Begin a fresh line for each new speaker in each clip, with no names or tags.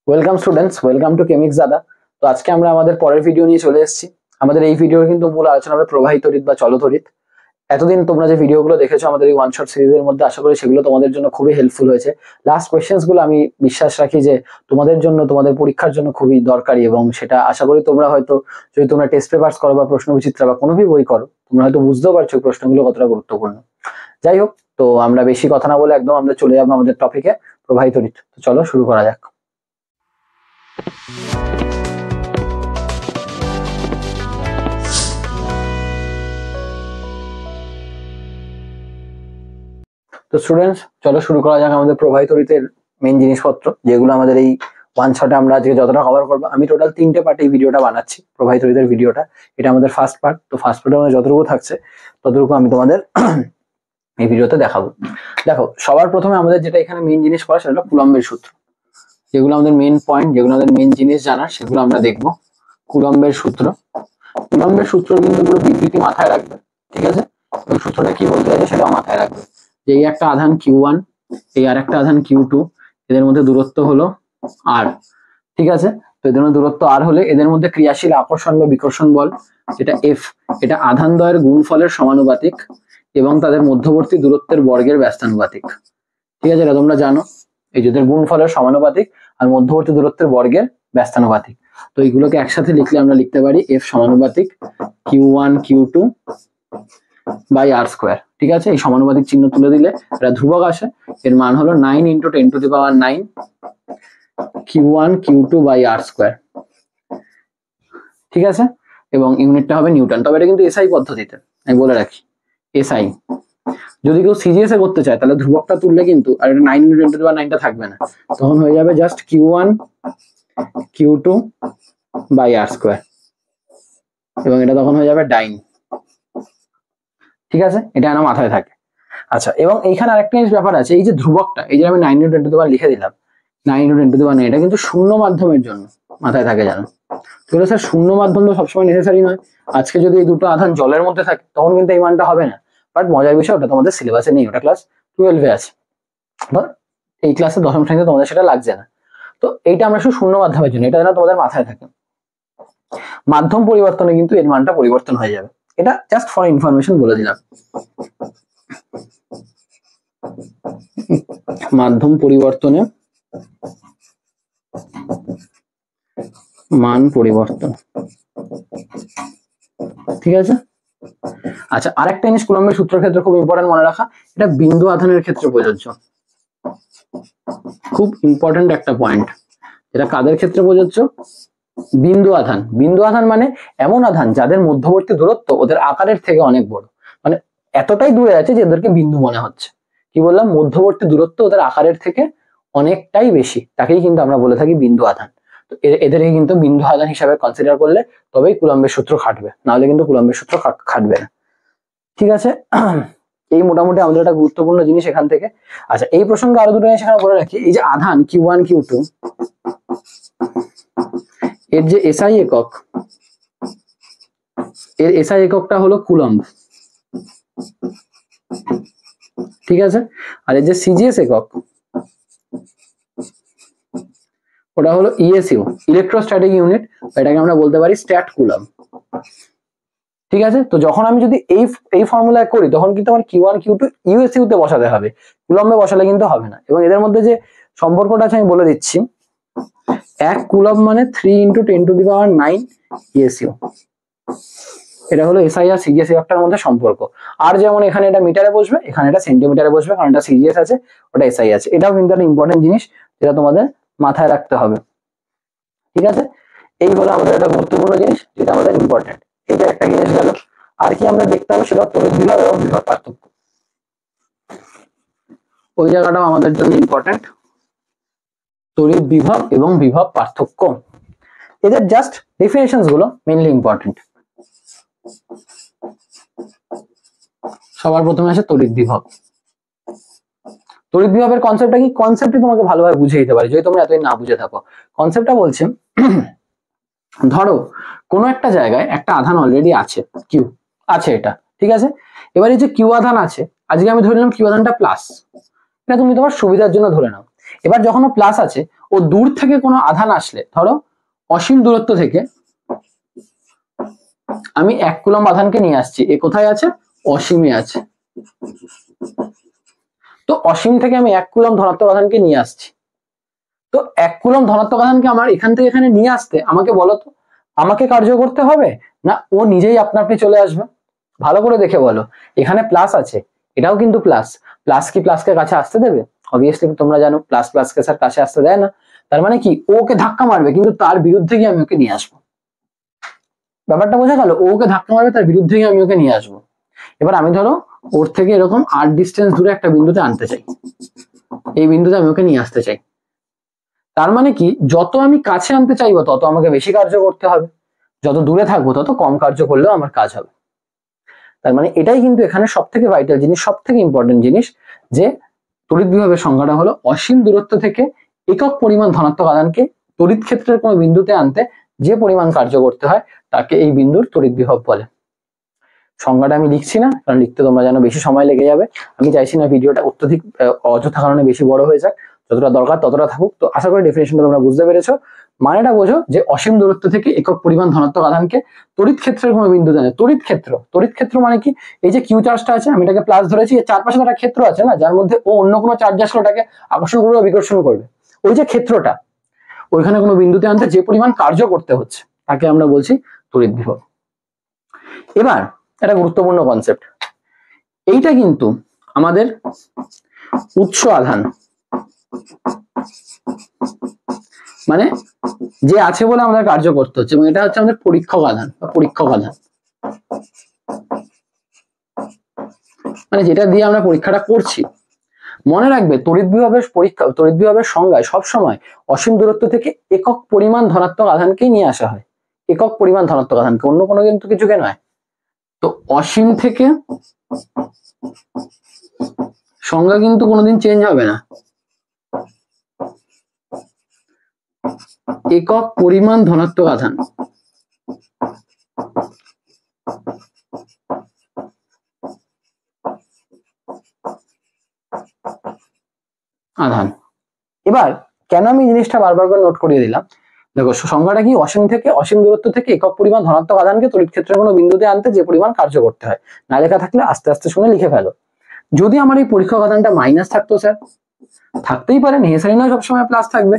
Welcome students, welcome to কেমিক্স দাদা। তো আজকে আমরা আমাদের পরের ভিডিও নিয়ে চলে এসেছি। আমাদের এই ভিডিওর কিন্তু মূল আলোচনা হবে প্রবাহী তড়িৎ বা চলতড়িৎ। এতদিন তোমরা যে ভিডিওগুলো দেখেছো আমাদের এই ওয়ান শট সিরিজের মধ্যে, আশা করি সেগুলো তোমাদের জন্য খুবই হেল্পফুল হয়েছে। লাস্ট কোয়েশ্চেন্স গুলো আমি বিশ্বাস রাখি যে তোমাদের জন্য, তোমাদের পরীক্ষার জন্য খুবই দরকারি, এবং সেটা আশা করি তোমরা হয়তো যদি তোমরা টেস্ট পেপারস করো বা প্রশ্নবিচিত্রা বা কোনো বই করো, তোমরা হয়তো বুঝতেও পারছো প্রশ্নগুলো কতটা গুরুত্বপূর্ণ। যাই হোক, তো আমরা বেশি কথা না বলে একদম আমরা চলে যাবো আমাদের টপিকে, প্রবাহী তড়িৎ। তো চলো শুরু করা যাক। তো স্টুডেন্টস, চলো শুরু করা যাক আমাদের প্রবাহী তড়িতের মেইন জিনিসপত্র, যেগুলো আমাদের এই ওয়ান শটে আমরা আজকে যতটা কভার করবো। আমি টোটাল 3টে পার্টে এই ভিডিওটা বানাচ্ছি, প্রবাহী তড়িতের ভিডিওটা। এটা আমাদের ফার্স্ট পার্ট। তো ফার্স্ট পার্টে আমাদের যতটুকু থাকছে ততটুকু আমি তোমাদের এই ভিডিওতে দেখাবো। দেখো, সবার প্রথমে আমাদের যেটা এখানে মেইন জিনিস পড়া, সেটা হলো কুলম্বের সূত্র। যেগুলো আমাদের মেইন পয়েন্ট, যেগুলো আমাদের মেইন জিনিস জানার, সেগুলো আমরা দেখবো। কুলম্বের সূত্র, কুলম্বের সূত্র কিন্তু পুরো বিবৃতি মাথায় রাখবে, ঠিক আছে? এবং সূত্রটা কি বলতে চাইছে সেটাও মাথায় রাখবে। যে এই একটা আধান Q1, এই আর একটা আধান Q2, এদের মধ্যে দূরত্ব হলো R, ঠিক আছে? তো এদের মধ্যে দূরত্ব R হলে এদের মধ্যে ক্রিয়াশীল আকর্ষণ বা বিকর্ষণ বল, যেটা F, এটা আধান দ্বয়ের গুণফলের সমানুপাতিক এবং তাদের মধ্যবর্তী দূরত্বের বর্গের ব্যস্তানুপাতিক, ঠিক আছে? এটা তোমরা জানো, এই যে গুণফলের সমানুপাতিক আর মধ্যবর্তী দূরত্বের বর্গের ব্যস্তানুপাতিক। তো এইগুলোকে একসাথে লিখলে আমরা লিখতে পারি F সমানুপাতিক Q1 Q2 by R square, ঠিক আছে? এই সমানুপাতিক চিহ্ন তুলে দিলে এটা ধ্রুবক আসে। এর মান হলো 9 × 10⁹ Q1 Q2 by R square, ঠিক আছে? এবং ইউনিটটা হবে নিউটন। তবে এটা কিন্তু এসআই পদ্ধতিতে, আমি বলে রাখি, এসআই। যদি কেউ সিজিএস এ করতে চায় তাহলে ধ্রুবকটা তুললে কিন্তু আর এটা 9 × 10⁹ থাকবে না, তখন হয়ে যাবে just Q1 Q2 by R square, এবং এটা তখন হয়ে যাবে ডাইন, ঠিক আছে? এটা আমার মাথায় থাকে। আচ্ছা, এবং এইখানে আরেকটা জিনিস ব্যাপার আছে, এই যে ধ্রুবকটা, এই যে আমি 9 × 10⁻⁰ লিখে দিলাম, 9 × 10⁻⁹, এটা কিন্তু শূন্য মাধ্যমের জন্য, মাথায় থাকে জানো? তো স্যার শূন্য মাধ্যম তো সবসময় নেসেসারি নয়। আজকে যদি এই দুটো আধান জলের মধ্যে থাকে তখন কিন্তু এই মানটা হবে না। বাট মজার বিষয়, ওটা তোমাদের সিলেবাসে নেই, ওটা ক্লাস 12-এ আছে, এই ক্লাসে 10ম শ্রেণীতে তোমাদের সেটা লাগছে না। তো এইটা আমরা শুধু শূন্য মাধ্যমের জন্য, এটা যেন তোমাদের মাথায় থাকে। মাধ্যম পরিবর্তনে কিন্তু এর মানটা পরিবর্তন হয়ে যাবে। এটা জাস্ট ফর ইনফরমেশন বলে দিলাম। মাধ্যম পরিবর্তনে মান পরিবর্তন, ঠিক আছে? আচ্ছা, আরেকটা জিনিস কুলম্বের সূত্রের ক্ষেত্রে খুব ইম্পর্টেন্ট মনে রাখা, এটা বিন্দু আধানের ক্ষেত্রে প্রযোজ্য। খুব ইম্পর্টেন্ট একটা পয়েন্ট, এটা কাদের ক্ষেত্রে প্রযোজ্য? বিন্দু আধান। বিন্দু আধান মানে এমন আধান যাদের মধ্যবর্তী দূরত্ব ওদের আকারের থেকে অনেক বড়, মানে এতটাই দূরে আছে যে এদেরকে বিন্দু মনে হচ্ছে। কি বললাম? মধ্যবর্তী দূরত্ব ওদের আকারের থেকে অনেকটাই বেশি, তাকেই কিন্তু আমরা বলে থাকি বিন্দু আধান। তো এদেরকে কিন্তু বিন্দু আধান হিসাবে কনসিডার করলে তবেই কুলম্বের সূত্র খাটবে, নাহলে কিন্তু কুলম্বের সূত্র খাটবে না, ঠিক আছে? এই মোটামুটি আমাদের একটা গুরুত্বপূর্ণ জিনিস এখান থেকে। আচ্ছা, এই প্রসঙ্গে আরো দুটো জিনিস এখানে বলে রাখি। এই যে আধান Q1 Q2, এর যে এসআই একক, এর এসআই এককটা হলো কুলম্ব, ঠিক আছে? আর এর যে সিজিএস একক, ওটা হলো ইএসইউ, ইলেকট্রোস্ট্যাটিক ইউনিট, এটাকে আমরা বলতে পারি স্ট্যাট কুলম্ব, ঠিক আছে? তো যখন আমি যদি এই ফর্মুলায় করি তখন কিন্তু আমার Q1 Q2 ইউএসইউ তে বসাতে হবে, কুলম্বে বসালে কিন্তু হবে না। এবং এদের মধ্যে যে সম্পর্কটা আছে আমি বলে দিচ্ছি, 1 কুলম্ব মানে 3 × 10⁹ ইএসইউ। এটা হলো এসআই আর সিজিএস একটার মধ্যে সম্পর্ক। আর যেমন এখানে এটা মিটারে বসবে, এখানে এটা সেন্টিমিটারে বসবে, কারণ এটা সিজিএস আছে, ওটা এসআই আছে। এটাও কিন্তু একটা ইম্পর্টেন্ট জিনিস যেটা তোমাদের মাথায় রাখতে হবে, ঠিক আছে? এই হলো আমাদের একটা গুরুত্বপূর্ণ জিনিস যেটা আমাদের ইম্পর্টেন্ট। এটা একটা জিনিস গেল। আর কি আমরা দেখতে হবে সেটা তড়িৎ বিভব এবং বিভব পার্থক্য, ওই জায়গাটাও আমাদের জন্য ইম্পর্টেন্ট। তড়িৎ বিভব এবং বিভব পার্থক্য, এদের জাস্ট ডেফিনেশনস গুলো মেইনলি ইম্পর্টেন্ট। সবার প্রথমে আসে তড়িৎ বিভব। তড়িৎ বিভবের কনসেপ্টটা কি? কনসেপ্টই তোমাকে ভালোভাবে বুঝিয়ে দিতে পারে যদি তোমরা এতদিন না বুঝে থাকো। কনসেপ্টটা বলছে, ধরো কোনো একটা জায়গায় একটা আধান অলরেডি আছে, কিউ আছে, এটা ঠিক আছে? এবার এই যে কিউ আধান আছে, আজকে আমি ধরলাম কিউ আধানটা প্লাস, এটা তুমি তোমার সুবিধার জন্য ধরে নাও। এবার যখন ও প্লাস আছে, ও দূর থেকে কোনো আধান আসলে, ধরো অসীম দূরত্ব থেকে আমি 1 কুলম্ব আধানকে নিয়ে আসছি, এ কোথায় আছে, অসীমে আছে। তো অসীম থেকে আমি 1 কুলম্ব ধনাত্মক আধানকে নিয়ে আসছি। তো 1 কুলম্ব ধনাত্মক আধানকে আমার এখান থেকে এখানে নিয়ে আসতে আমাকে বলো তো, আমাকে কার্য করতে হবে না ও নিজেই আপনা আপনি চলে আসবে? ভালো করে দেখে বলো, এখানে প্লাস আছে, এটাও কিন্তু প্লাস, প্লাস কি প্লাসকে কাছে আসতে দেবে? অবভিয়াসলি তোমরা জানো প্লাস প্লাসকে স্যার কাছে আসতে দেয় না। তার মানে কি, ওকে ধাক্কা মারবে কিন্তু তার বিরুদ্ধে গিয়ে আমি ওকে নিয়ে আসবো। ব্যাপারটা বোঝা গেল? ওকে ধাক্কা মারবে, তার বিরুদ্ধে গিয়ে আমি ওকে নিয়ে আসবো। এবার আমি ধরো ওর থেকে এরকম 8 ডিস্টেন্স দূরে একটা বিন্দুতে আনতে চাই, এই বিন্দুতে আমি ওকে নিয়ে আসতে চাই। তার মানে কি, যত আমি কাছে আনতে চাইবো তত আমাকে বেশি কার্য করতে হবে, যত দূরে থাকবো তত কম কার্য করলেও আমার কাজ হবে। তার মানে এটাই কিন্তু এখানে সব থেকে ভাইটাল জিনিস, সব থেকে ইম্পর্টেন্ট জিনিস, যে তড়িৎ বিভবের সংজ্ঞাটা হলো অসীম দূরত্ব থেকে একক পরিমাণ ধনাত্মক আধানকে তড়িৎ ক্ষেত্রের কোনো বিন্দুতে আনতে যে পরিমাণ কার্য করতে হয় তাকে এই বিন্দুর তড়িৎ বিভব বলে। সংজ্ঞাটা আমি লিখছি না, কারণ লিখতে তোমরা জানো বেশি সময় লেগে যাবে। আমি চাইছি না ভিডিওটা অত্যধিক অযথা কারণে বেশি বড় হয়ে যাক, যতটা দরকার ততটা থাকুক। তো আশা করি ডেফিনেশনটা তোমরা বুঝতে পেরেছো। মানেটা বোঝো যে অসীম দূরত্ব থেকে একক পরিমাণ ধনাত্মক আধানকে তড়িৎ ক্ষেত্রের কোনো বিন্দু জানে। তড়িৎ ক্ষেত্র মানে কি, এই যে কিউ চার্জটা আছে আমি এটাকে প্লাস ধরেছি, এর চারপাশে একটা ক্ষেত্র আছে না, যার মধ্যে ও অন্য কোনো চার্জ আসলে ওটাকে আকর্ষণ করবে, বিকর্ষণ করবে। ওই যে ক্ষেত্রটা, ওইখানে কোনো বিন্দুতে আনতে যে পরিমাণ কার্য করতে হচ্ছে তাকে আমরা বলছি তড়িৎ বিভব। এবার একটা গুরুত্বপূর্ণ কনসেপ্ট, এইটা কিন্তু আমাদের উৎস আধান, মানে যে আছে বলে আমাদের কার্য করতে হচ্ছে, এবং এটা হচ্ছে আমাদের পরীক্ষক আধান বা পরীক্ষক আধান, মানে যেটা দিয়ে আমরা পরীক্ষাটা করছি। মনে রাখবে তড়িৎ বিভবের সংজ্ঞায় সবসময় অসীম দূরত্ব থেকে একক পরিমাণ ধনাত্মক আধানকেই নিয়ে আসা হয়, একক পরিমাণ ধনাত্মক আধানকে, অন্য কোনো কিন্তু কিছুকে নয়। তো অসীম থেকে সংজ্ঞা কিন্তু কোনোদিন চেঞ্জ হবে না, একক পরিমাণ ধনাত্মক আধান। আধান। এবার কেন আমি জিনিসটা বারবার করে নোট করিয়ে দিলাম, দেখো সংজ্ঞাটা কি, অসীম দূরত্ব থেকে একক পরিমাণ ধনাত্মক আধানকে তড়িৎ ক্ষেত্রের কোনো বিন্দুতে আনতে যে পরিমাণ কার্য করতে হয়। না লেখা থাকলে আস্তে আস্তে শুনে লিখে ফেলো। যদি আমার এই পরীক্ষক আধানটা মাইনাস থাকতো স্যার, থাকতেই পারে, নেসেসারি নয় সবসময় প্লাস থাকবে।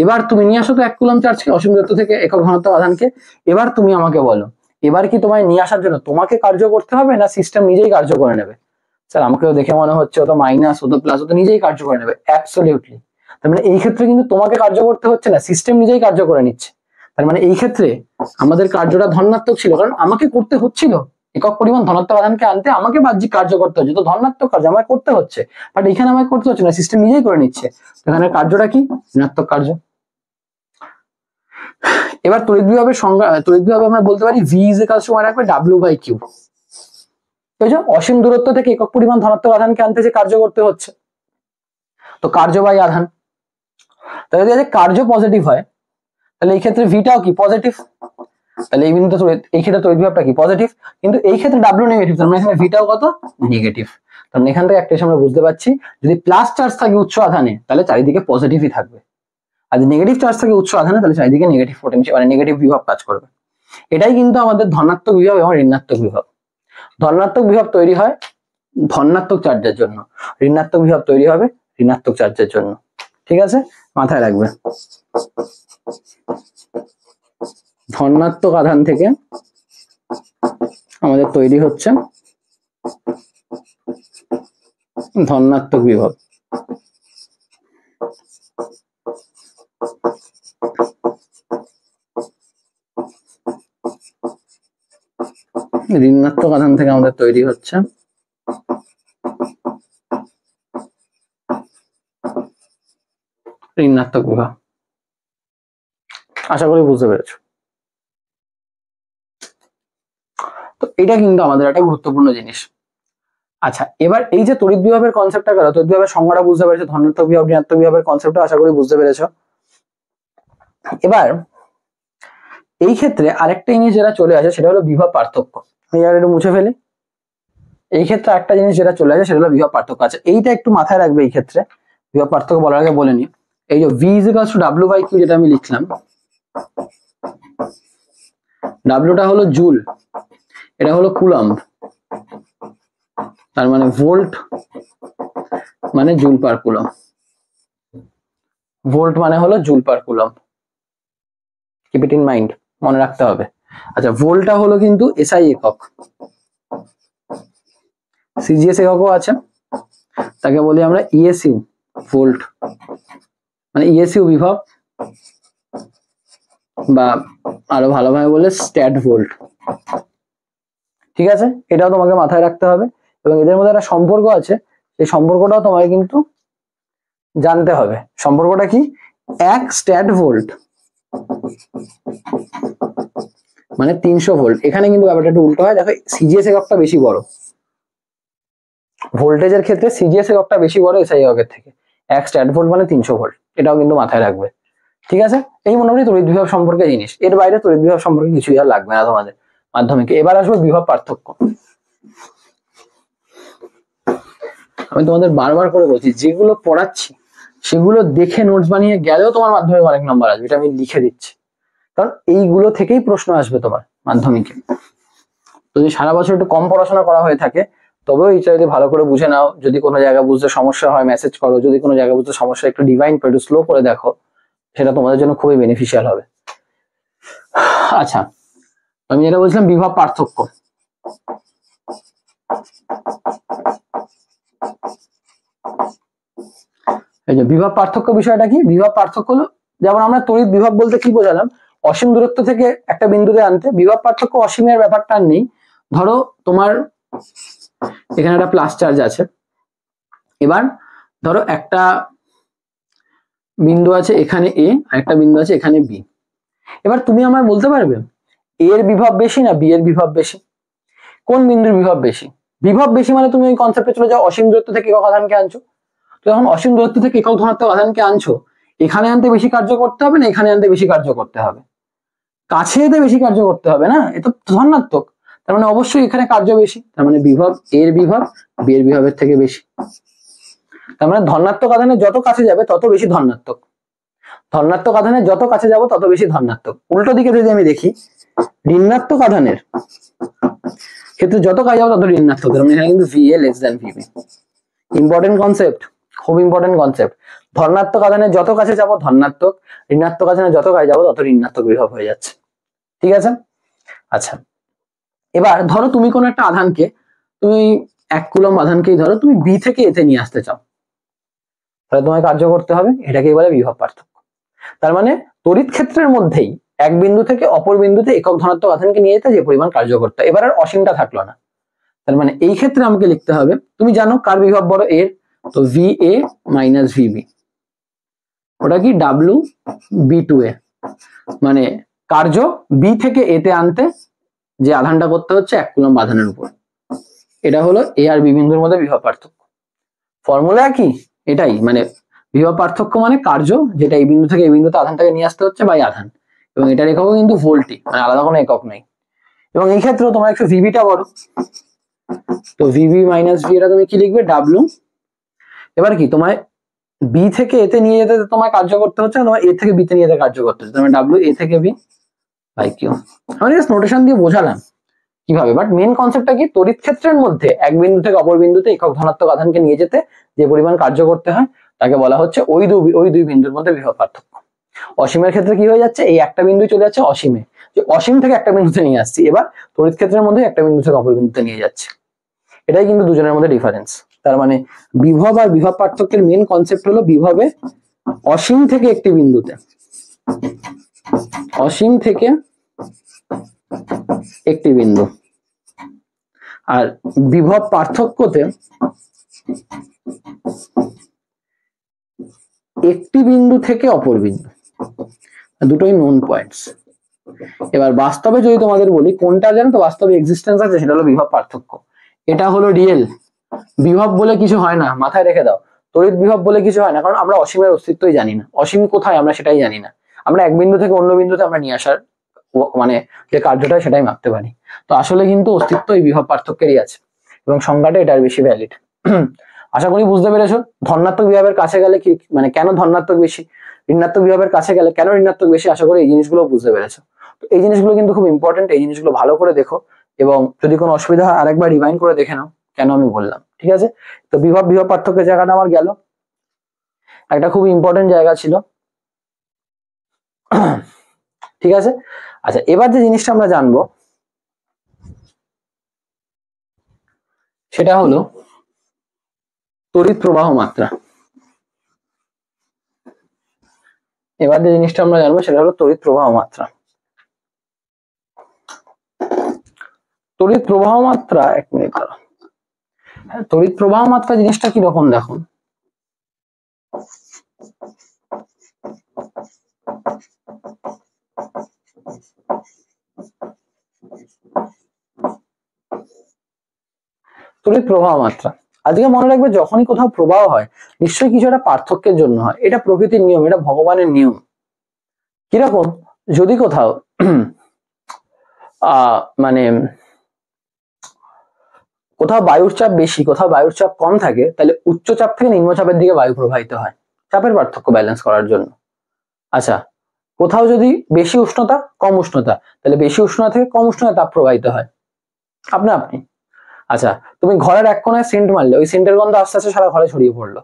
এবার তুমি নিয়ে আসো তো 1 কুলম্ব চার্জকে অসীম দূরত্ব থেকে একক ধনাত্মক আধানকে। এবার তুমি আমাকে বলো, এবার কি তোমায় নিয়ে আসার জন্য তোমাকে কার্য করতে হবে না সিস্টেম নিজেই কার্য করে নেবে? স্যার আমাকেও দেখে মনে হচ্ছে ও তো মাইনাস, ও তো প্লাস, ও তো নিজেই কার্য করে নেবে। অ্যাবসলিউটলি। তার মানে এই ক্ষেত্রে কিন্তু তোমাকে কার্য করতে হচ্ছে না, সিস্টেম নিজেই কার্য করে নিচ্ছে। তার মানে এই ক্ষেত্রে আমাদের কার্যটা ধনাত্মক ছিল, কারণ আমাকে করতে হচ্ছিল একক পরিমাণ ধনাত্মক আধানকে আনতে, আমাকে বাহ্যিক কার্য করতে হচ্ছে, তো ধনাত্মক কার্য আমায় করতে হচ্ছে, বাট এখানে আমায় করতে হচ্ছে না, সিস্টেম নিজেই করে নিচ্ছে। এখানে কার্যটা কি, ঋণাত্মক কার্য। এবার তড়িৎ বিভবের সংজ্ঞা, তড়িৎ বিভব আমরা বলতে পারি ভি ইজ ইকুয়াল টু মনে রাখবে W/Q। অসীম দূরত্ব থেকে একক পরিমাণ ধনাত্মক আধানকে আনতে যে কার্য করতে হচ্ছে, তো কার্য বাই আধান। তাহলে যদি কার্য পজিটিভ হয় তাহলে এই ক্ষেত্রে ভিটাও কি পজিটিভ, তাহলে এই বিন্দুতে এই ক্ষেত্রে তড়িৎ বিভবটা কি পজিটিভ, কিন্তু এই ক্ষেত্রে W নেগেটিভ, তার মানে এখানে ভিটাও কত নেগেটিভ। তাহলে এখান থেকে একটা আমরা বুঝতে পারছি, যদি প্লাস চার্জ থাকে উৎস আধানে তাহলে চারিদিকে পজিটিভই থাকবে, আর যদি নেগেটিভ চার্জ থাকে উৎস আধানে তাহলে চারিদিকে নেগেটিভ পোটেনশিয়াল মানে নেগেটিভ বিভব কাজ করবে। এটাই কিন্তু আমাদের ধনাত্মক বিভব এবং ঋণাত্মক বিভব। ধনাত্মক বিভব তৈরি হয় ধনাত্মক চার্জের জন্য, ঋণাত্মক বিভব তৈরি হবে ঋণাত্মক চার্জের জন্য। ঠিক আছে, মাথায় রাখবে। ধনাত্মক আধান থেকে আমাদের তৈরি হচ্ছে ধনাত্মক বিভব, ঋণাত্মক আধান থেকে আমাদের তৈরি হচ্ছে ঋণাত্মক বিভব। আশা করি বুঝতে পেরেছো। তো এটা কিন্তু আমাদের একটা গুরুত্বপূর্ণ জিনিস। আচ্ছা, এবার এই যে তড়িৎ বিভবের কনসেপ্টটা গেল, তড়িৎ বিভবের সংজ্ঞাটা বুঝতে পেরেছো, ধনাত্মক বিভব ঋণাত্মক বিভবের কনসেপ্টটা আশা করি বুঝতে পেরেছো। এবার এই ক্ষেত্রে আরেকটা জিনিস যেটা চলে আসে সেটা হলো বিভব পার্থক্য। আমি আর একটু মুছে ফেলি। এই ক্ষেত্রে একটা জিনিস যেটা চলে আসে সেটা হলো বিভব পার্থক্য। আচ্ছা, এইটা একটু মাথায় রাখবে এই ক্ষেত্রে, বিভব পার্থক্য বলার আগে বলে নি, এই যে V is equals to W by Q যেটা আমি লিখলাম, ডাব্লিউটা হলো জুল, এটা হলো কুলম্ব, তার মানে ভোল্ট মানে জুল পার কুলম্ব, ভোল্ট মানে হলো joule per coulomb, keep it in mind, মনে রাখতে হবে। আচ্ছা, ভোল্টটা হলো কিন্তু এসআই একক, সিজিএস এককও আছে, তাকে বলি আমরা ইএসইউ ভোল্ট, মানে ইএসইউ বিভব, বা আরো ভালোভাবে বলে স্ট্যাট ভোল্ট। ঠিক আছে, এটাও তোমাকে মাথায় রাখতে হবে, এবং এদের মধ্যে একটা সম্পর্ক আছে, সেই সম্পর্কটাও তোমাকে কিন্তু জানতে হবে। সম্পর্কটা কি? এক স্ট্যাট ভোল্ট মানে 300 ভোল্ট। এখানে কিন্তু ব্যাপারটা একটু উল্টো হয়, দেখো সিজিএস এককটা বেশি বড়, ভোল্টেজের ক্ষেত্রে সিজিএস এককটা বেশি বড় এসআই এককের থেকে। এক স্ট্যাট ভোল্ট মানে 300 ভোল্ট, এটাও কিন্তু মাথায় রাখবে। ঠিক আছে, এই মোটামুটি তড়িৎ বিভব সম্পর্কে জিনিস, এর বাইরে তড়িৎ বিভব সম্পর্কে কিছুই আর লাগবে না তোমাদের মাধ্যমিকে। এবার আসবো বিভব পার্থক্য। আমি তোমাদের বারবার করে বলছি, যেগুলো পড়াচ্ছি সেগুলো দেখে নোটস বানিয়ে গেলেও তোমার মাধ্যমিক অনেক নম্বর আসবে, এটা আমি লিখে দিচ্ছি, কারণ এইগুলো থেকেই প্রশ্ন আসবে তোমার মাধ্যমিকে। যদি সারা বছর একটু কম পড়াশোনা করা হয়ে থাকে তবেও এটা যদি ভালো করে বুঝে নাও, যদি কোনো জায়গায় বুঝতে সমস্যা হয় মেসেজ করো, যদি কোনো জায়গায় বুঝতে সমস্যা একটু ডিভাইন করে একটু স্লো করে দেখো, সেটা তোমাদের জন্য খুবই বেনিফিশিয়াল হবে। আচ্ছা, আমি যেটা বলছিলাম বিভব পার্থক্য, এই যে বিভব পার্থক্য বিষয়টা কি? বিভব পার্থক্য হলো, যেমন আমরা তড়িৎ বিভব বলতে কি বোঝালাম, অসীম দূরত্ব থেকে একটা বিন্দুতে আনতে। বিভব পার্থক্য অসীমের ব্যাপারটা আর নেই। ধরো তোমার এখানে একটা প্লাস চার্জ আছে, এবার ধরো একটা বিন্দু আছে এখানে এ, আর একটা বিন্দু আছে এখানে বি। এবার তুমি আমায় বলতে পারবে এ এর বিভব বেশি না বি এর বিভব বেশি? কোন বিন্দুর বিভব বেশি? বিভব বেশি মানে তুমি ওই কনসেপ্টে চলে যাও, অসীম দূরত্ব থেকে একক আধানকে আনছো। তো যখন অসীম দূরত্ব থেকে একক ধনাত্মক আধানকে আনছো, এখানে আনতে বেশি কার্য করতে হবে না এখানে আনতে বেশি কার্য করতে হবে? কাছে এতে বেশি কার্য করতে হবে না, এটা ধনাত্মক, তার মানে অবশ্যই এখানে কার্য বেশি, তার মানে বিভব এর বিভব বি এর বিভবের থেকে বেশি। তার মানে ধনাত্মক আধানে যত কাছে যাবে তত বেশি ধনাত্মক, ধনাত্মক আধানে যত কাছে যাব তত বেশি ধনাত্মক। উল্টো দিকে যদি আমি দেখি, ঋণাত্মক আধানের ক্ষেত্রে যত কাছে যাবো তত ঋণাত্মক, মানে এখানে কিন্তু VA less than VB। Important concept, খুব ইম্পর্টেন্ট কনসেপ্ট। ধনাত্মক আধানের যত কাছে যাব ধনাত্মক, ঋণাত্মক আধানে যত কাছে যাব তত ঋণাত্মক বিভব হয়ে যাচ্ছে। ঠিক আছে, আচ্ছা এবার ধরো তুমি কোন একটা আধানকে, তুমি 1 কুলম্ব আধানকেই ধরো তুমি বি থেকে এতে নিয়ে আসতে চাও, তাহলে তোমায় কার্য করতে হবে, এটাকেই বলে বিভব পার্থক্য। তার মানে তড়িৎ ক্ষেত্রের মধ্যেই এক বিন্দু থেকে অপর বিন্দুতে একক ধনাত্মক আধানকে নিয়ে যেতে যে পরিমাণ কার্য করতে, এবার আর অসীমটা থাকলো না। তার মানে এই ক্ষেত্রে আমাকে লিখতে হবে, তুমি জানো কার বিভব বড়, এর, তো VA মাইনাস VB, ওটা কি WB2A, মানে কার্য বি থেকে এতে আনতে যে আধানটা করতে হচ্ছে 1 কুলম্ব আধানের উপর। এটা হলো এ আর বি বিন্দুর মধ্যে বিভব পার্থক্য। ফর্মুলা কি? এটাই, মানে বিভব পার্থক্য মানে কার্য যেটা এই বিন্দু থেকে এই বিন্দুতে আধানটাকে নিয়ে আসতে হচ্ছে বাই আধান, এবং এটার এককও কিন্তু ভোল্টই, মানে আলাদা কোনো একক নেই। এবং এই ক্ষেত্রেও তোমার একটু VB টা বড়, তো VB মাইনাস ভি, এটা তুমি কি লিখবে W। এবার কি তোমায় বি থেকে এতে নিয়ে যেতে তোমায় কার্য করতে হচ্ছে না, তোমার এ থেকে বিতে নিয়ে যেতে কার্য করতে হচ্ছে, তোমার W A থেকে B বাই কিউ। আমি জাস্ট নোটেশন দিয়ে বোঝালাম কিভাবে, বাট মেন কনসেপ্টটা কি, তড়িৎ ক্ষেত্রের মধ্যে এক বিন্দু থেকে অপর বিন্দুতে একক ধনাত্মক আধানকে নিয়ে যেতে যে পরিমাণ কার্য করতে হয় তাকে বলা হচ্ছে ওই দুই বিন্দুর মধ্যে বিভব পার্থক্য। অসীমের ক্ষেত্রে কি হয়ে যাচ্ছে, এই একটা বিন্দু চলে যাচ্ছে অসীমে, যে অসীম থেকে একটা বিন্দুতে নিয়ে আসছি, এবার তড়িৎ ক্ষেত্রের মধ্যে একটা বিন্দু থেকে অপর বিন্দুতে নিয়ে যাচ্ছে, এটাই কিন্তু দুজনের মধ্যে ডিফারেন্স। তার মানে বিভব আর বিভব পার্থক্যের মেন কনসেপ্ট হলো বিভবে অসীম থেকে একটি বিন্দুতে, অসীম থেকে একটি বিন্দু, আর বিভব পার্থক্যতে একটি বিন্দু থেকে অপর বিন্দু, দুটোই নোন পয়েন্টস। এবার বাস্তবে যদি তোমাদের বলি কোনটা জানো, তো বাস্তবে এক্সিস্টেন্স আছে, সেটা হলো বিভব পার্থক্য। এটা হলো রিয়েল, বিভব বলে কিছু হয় না, মাথায় রেখে দাও। তড়িৎ বিভব বলে কিছু হয় না, কারণ আমরা অসীমের অস্তিত্বই জানি না, অসীম কোথায় আমরা সেটাই জানি না। আমরা এক বিন্দু থেকে অন্য বিন্দুতে আমরা নিয়ে আসার মানে যে কার্যটা সেটাই মাপতে পারি। তো আসলে কিন্তু অস্তিত্ব এই বিভব পার্থক্যেরই আছে, এবং সংজ্ঞাটা এটার বেশি ভ্যালিড। আশা করি বুঝতে পেরেছো ধনাত্মক বিভবের কাছে গেলে কি মানে কেন ধনাত্মক বেশি, ঋণাত্মক বিভবের কাছে গেলে কেন ঋণাত্মক বেশি। আশা করি এই জিনিসগুলো বুঝতে পেরেছো। তো এই জিনিসগুলো কিন্তু খুব ইম্পর্টেন্ট, এই জিনিসগুলো ভালো করে দেখো এবং যদি কোনো অসুবিধা হয় আরেকবার রিভাইন্ড করে দেখে নাও কেন আমি বললাম। ঠিক আছে, তো বিভব বিভব পার্থক্যের জায়গাটা আমার গেল, একটা খুব ইম্পর্টেন্ট জায়গা ছিল। ঠিক আছে, আচ্ছা এবার যে জিনিসটা আমরা জানবো সেটা হলো তড়িৎ প্রবাহ মাত্রা। এবার যে জিনিসটা আমরা জানবো সেটা হলো তড়িৎ প্রবাহ মাত্রা। তড়িৎ প্রবাহ মাত্রা, এক মিনিট দাঁড়াও। হ্যাঁ, তড়িৎ প্রবাহ মাত্রা জিনিসটা কিরকম দেখো, তড়িৎ প্রবাহ মাত্রা আজকে মনে রাখবে যখনই কোথাও প্রবাহ হয় নিশ্চয়ই কিছু একটা পার্থক্যের জন্য হয়, এটা প্রকৃতির নিয়ম, এটা ভগবানের নিয়ম। কিরকম, যদি কোথাও মানে কোথাও বায়ুর চাপ বেশি কোথাও বায়ুর চাপ কম থাকে তাহলে উচ্চ চাপ থেকে নিম্ন চাপের দিকে বায়ু প্রবাহিত হয় চাপের পার্থক্য ব্যালেন্স করার জন্য। আচ্ছা, কোথাও যদি বেশি উষ্ণতা কম উষ্ণতা তাহলে বেশি উষ্ণতা থেকে কম উষ্ণতা তাপ প্রবাহিত হয় আপনা আপনি। আচ্ছা, তুমি ঘরের এক কোনায় সেন্ট মারলে ওই সেন্টের গন্ধ আস্তে আস্তে সারা ঘরে ছড়িয়ে পড়লো,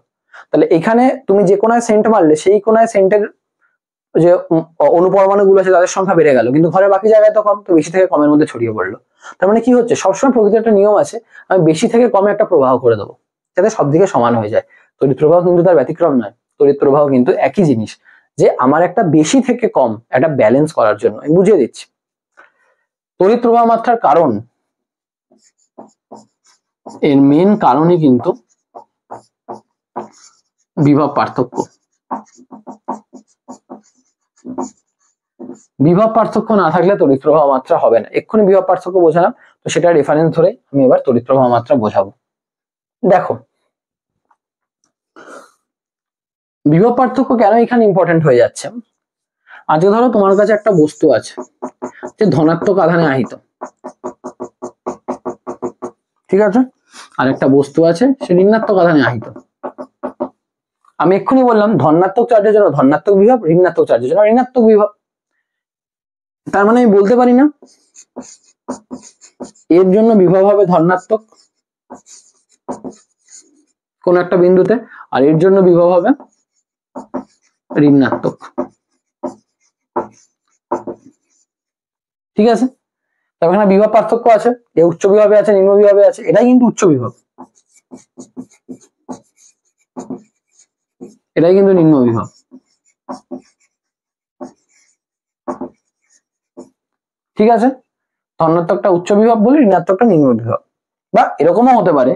তাহলে এখানে তুমি যে কোনায় সেন্ট মারলে সেই কোনায় সেন্টের যে অনুপরমাণু গুলো আছে তাদের সংখ্যা বেড়ে গেল, কিন্তু ঘরের বাকি জায়গায় তো কম, তো বেশি থেকে কমের মধ্যে ছড়িয়ে পড়লো। তার মানে কি হচ্ছে, সবসময় প্রকৃতির একটা নিয়ম আছে, আমি বেশি থেকে কমে একটা প্রবাহ করে দেবো যাতে সব দিকে সমান হয়ে যায়। তড়িৎ প্রবাহ কিন্তু তার ব্যতিক্রম নয়, তড়িৎ প্রবাহ কিন্তু একই জিনিস, যে আমার একটা বেশি থেকে কম একটা ব্যালেন্স করার জন্য। আমি বুঝিয়ে দিচ্ছি। তড়িৎ প্রবাহ মাত্রার কারণ, এর মেন কারণই কিন্তু বিভব পার্থক্য। বিভব পার্থক্য না থাকলে তড়িৎ প্রবাহ মাত্রা হবে না। এক্ষুনি বিভব পার্থক্য বোঝালাম, তো সেটা রেফারেন্স ধরে আমি এবার তড়িৎ প্রবাহ মাত্রা বোঝাবো। দেখো বিভব পার্থক্য কেন এখানে ইম্পর্টেন্ট হয়ে যাচ্ছে। আজকে ধরো তোমার কাছে একটা বস্তু আছে যে ধনাত্মক আধানে আহিত, ঠিক আছে, আর একটা বস্তু আছে সে ঋণাত্মক আধানে আহিত। আমি এক্ষুনি বললাম ধনাত্মক চার্জের জন্য ধনাত্মক বিভব, ঋণাত্মক চার্জের জন্য ঋণাত্মক বিভব। তার মানে আমি বলতে পারি না এর জন্য বিভব হবে ধনাত্মক কোন একটা বিন্দুতে আর এর জন্য বিভব হবে ঋণাত্মক। ঠিক আছে, তবে এখানে বিভব পার্থক্য আছে, এ উচ্চ বিভবে আছে নিম্ন বিভবে আছে, এটাই কিন্তু উচ্চ বিভব, এটাই কিন্তু নিম্ন বিভব। ঠিক আছে, ধনাত্মকটা উচ্চ বিভব বলি, ঋণাত্মকটা নিম্ন বিভব। বা এরকমও হতে পারে,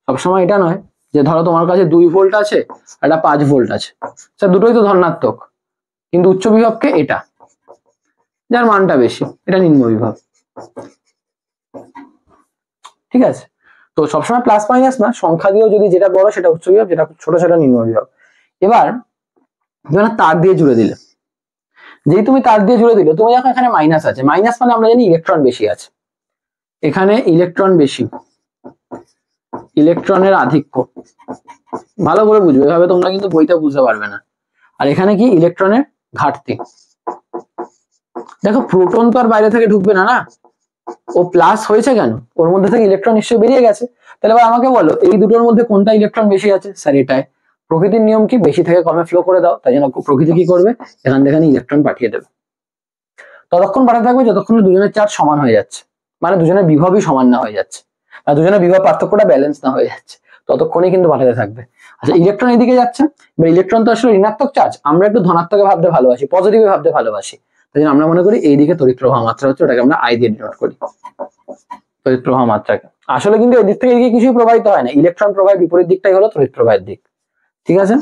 সবসময় এটা নয় যে ধরো তোমার কাছে 2 ভোল্ট আছে একটা 5 ভোল্ট আছে, দুটোই তো ধনাত্মক, কিন্তু উচ্চ বিভবকে এটা যার মানটা বেশি এটা নিম্ন বিভব। ঠিক আছে, তো সবসময় প্লাস মাইনাস না, সংখ্যা দিয়েও যদি যেটা বড় সেটা উচ্চ বিভব, যেটা ছোট সেটা নিম্ন বিভব। এবার তুমি তার দিয়ে জুড়ে দিলে, যেই তুমি তার দিয়ে জুড়ে দিলে, তুমি দেখো এখানে মাইনাস আছে, মাইনাস মানে আমরা জানি ইলেকট্রন বেশি আছে, এখানে ইলেকট্রন বেশি, ইলেকট্রনের আধিক্য, ভালো করে বুঝবে, এভাবে তোমরা কিন্তু বইটা বুঝতে পারবে না। আর এখানে কি ইলেকট্রনের ঘাটতি। দেখো প্রোটন তো আর বাইরে থেকে ঢুকবে না, না, ও প্লাস হয়েছে কেন, ওর মধ্যে থেকে ইলেকট্রন নিশ্চয়ই বেরিয়ে গেছে। তাহলে এবার আমাকে বলো এই দুটোর মধ্যে কোনটা ইলেকট্রন বেশি আছে, স্যার এটাই। প্রকৃতির নিয়ম কি, বেশি থেকে কমে ফ্লো করে দাও, তাই জন্য প্রকৃতি কি করবে, এখান থেকে ইলেকট্রন পাঠিয়ে দেবে, ততক্ষণ পাঠাতে থাকবে যতক্ষণ দুজনের চার্জ সমান হয়ে যাচ্ছে, মানে দুজনের বিভবই সমান না হয়ে যাচ্ছে, আর দুজনের বিভব পার্থক্যটা ব্যালেন্স না হয়ে যাচ্ছে, ততক্ষণই কিন্তু পাঠাতে থাকবে। আচ্ছা, ইলেকট্রন এদিকে যাচ্ছে, বা ইলেকট্রন তো আসলে ঋণাত্মক চার্জ, আমরা একটু ধনাত্মকে ভাবতে ভালোবাসি, পজিটিভে ভাবতে ভালোবাসি, তাই জন্য আমরা মনে করি এইদিকে তড়িৎ প্রবাহ মাত্রা হচ্ছে, ওটাকে আমরা আই দিয়ে ডিনোট করি তড়িৎ প্রবাহ মাত্রাকে। আসলে কিন্তু এদিক থেকে এদিকে কিছুই প্রবাহিত হয় না, ইলেকট্রন প্রবাহের বিপরীত দিকটাই হলো তড়িৎ প্রবাহের দিক। ঠিক আছে,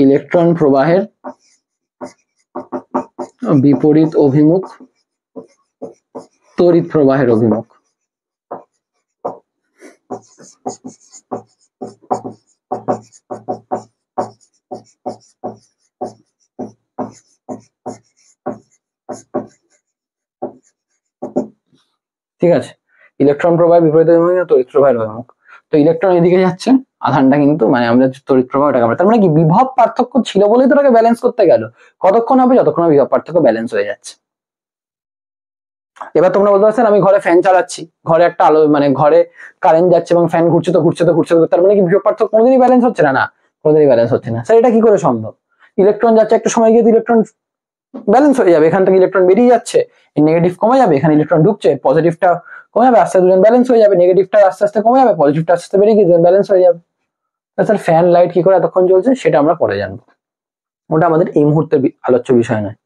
ইলেকট্রন প্রবাহের বিপরীত অভিমুখ তড়িৎ প্রবাহের অভিমুখ। ঠিক আছে, ইলেকট্রন প্রবাহের বিপরীত অভিমুখ তড়িৎ প্রবাহের অভিমুখ। তো ইলেকট্রন এদিকে যাচ্ছে, আধানটা কিন্তু মানে আমরা তড়িৎ প্রবাহটাকে আমরা, তার মানে কি বিভব পার্থক্য ছিল বলেই তো ওটাকে ব্যালেন্স করতে গেল। কতক্ষণ হবে? যতক্ষণ বিভব পার্থক্য ব্যালেন্স হয়ে যাচ্ছে। এবার তোমরা বলতে পারছো আমি ঘরে ফ্যান চালাচ্ছি, ঘরে একটা আলো মানে ঘরে কারেন্ট যাচ্ছে এবং ফ্যান ঘুরছে তো ঘুরছে তো ঘুরছে, তার মানে কি বিভব পার্থক্য কোনোদিনই ব্যালেন্স হচ্ছে না? না, কোনোদিনই ব্যালেন্স হচ্ছে না। স্যার এটা কি করে সম্ভব? ইলেকট্রন যাচ্ছে, একটা সময় গিয়ে ইলেকট্রন ব্যালেন্স হয়ে যাবে, এখান থেকে ইলেকট্রন বেরিয়ে যাচ্ছে, নেগেটিভ কমে যাবে, এখানে ইলেকট্রন ঢুকছে, পজিটিভটা কমে যাবে, আস্তে দুজন ব্যালেন্স হয়ে যাবে, নেগেটিভটা আস্তে আস্তে কমে যাবে, পজিটিভটা আস্তে আস্তে বেরিয়ে গিয়ে দুজন ব্যালেন্স হয়ে যাবে। স্যার ফ্যান লাইট কি করে এতক্ষণ চলছে সেটা আমরা পরে জানবো, ওটা আমাদের এই মুহূর্তের আলোচ্য বিষয় নয়।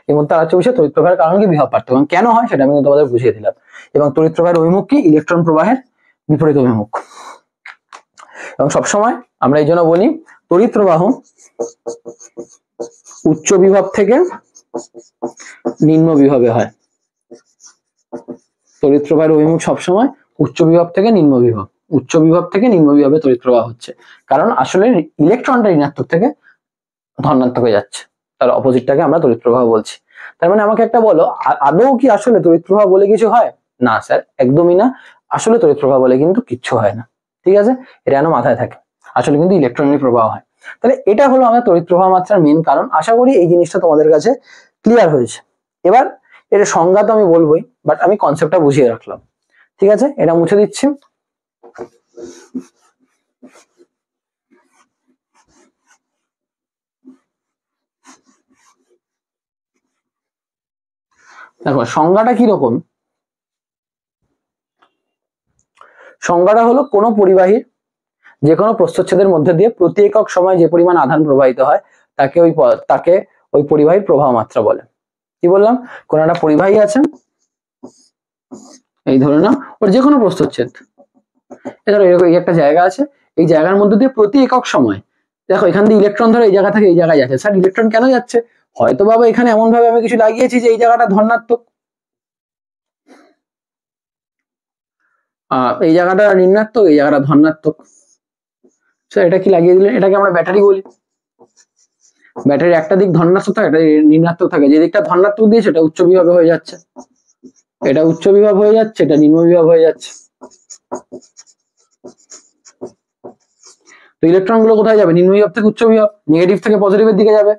এই মুহূর্তে আলোচ্য বিষয় তড়িৎ প্রবাহের কারণ কি, বিভব পার্থক্য কেন হয় সেটা আমি তোমাদের বুঝিয়ে দিলাম। এবং তড়িৎ প্রবাহের অভিমুখ কি? ইলেকট্রন প্রবাহের বিপরীত অভিমুখ। এবং সবসময় আমরা এই জন্য বলি তড়িৎ প্রবাহ উচ্চ বিভব থেকে নিম্ন বিভবে হয়। তড়িৎ প্রবাহের অভিমুখ সবসময় উচ্চ বিভব থেকে নিম্ন বিভব, উচ্চ বিভব থেকে নিম্ন বিভবে তড়িৎ প্রবাহ হচ্ছে, কারণ আসলে ইলেকট্রনটা ঋণাত্মক থেকে ধনাত্মক হয়ে যাচ্ছে, তার অপোজিটটাকে আমরা তড়িৎ প্রবাহ বলছি। তার মানে আমাকে একটা বলো, আদৌ কি আসলে তড়িৎ প্রবাহ বলে কিছু হয়? না স্যার, একদমই না। আসলে তড়িৎ প্রবাহ বলে কিন্তু কিচ্ছু হয় না, ঠিক আছে? এটা যেন মাথায় থাকে, আসলে কিন্তু ইলেকট্রনের প্রবাহ হয়। তাহলে এটা হলো আমাদের তড়িৎ প্রবাহ মাত্রার মেন কারণ। আশা করি এই জিনিসটা তোমাদের কাছে ক্লিয়ার হয়েছে। এবার এর সংজ্ঞা তো আমি বলবোই, বাট আমি কনসেপ্টটা বুঝিয়ে রাখলাম, ঠিক আছে? এটা মুছে দিচ্ছি। দেখো সংজ্ঞাটা কিরকম, সংজ্ঞাটা হলো কোনো পরিবাহীর যে কোনো প্রস্থচ্ছেদের মধ্যে দিয়ে প্রতি একক সময় যে পরিমাণ আধান প্রবাহিত হয় তাকে ওই পরিবাহীর প্রবাহ মাত্রা বলে। কি বললাম? কোন একটা পরিবাহী আছে, এই ধরে নাও ওর যে কোনো প্রস্থচ্ছেদ, ধরো এরকম এই একটা জায়গা আছে, এই জায়গার মধ্যে দিয়ে প্রতি একক সময়, দেখো এখান দিয়ে ইলেকট্রন ধরো এই জায়গা থেকে এই জায়গায় যাচ্ছে। স্যার ইলেকট্রন কেন যাচ্ছে? হয়তো বাবা এখানে এমন ভাবে আমি কিছু লাগিয়েছি যে এই জায়গাটা ধনাত্মক, এই জায়গাটা ঋণাত্মক, এই জায়গাটা ধনাত্মক। স্যার এটা কি লাগিয়ে দিলেন? এটাকে আমরা ব্যাটারি বলি। ব্যাটারির একটা দিক ধনাত্মক থাকে, একটা ঋণাত্মক থাকে, যে দিকটা ধনাত্মক দিয়ে সেটা উচ্চ বিভবে হয়ে যাচ্ছে, এটা উচ্চ বিভব হয়ে যাচ্ছে, এটা নিম্ন বিভব হয়ে যাচ্ছে। তো ইলেকট্রন গুলো কোথায় যাবে? নিম্ন বিভব থেকে উচ্চ বিভব, নেগেটিভ থেকে পজিটিভের দিকে যাবে,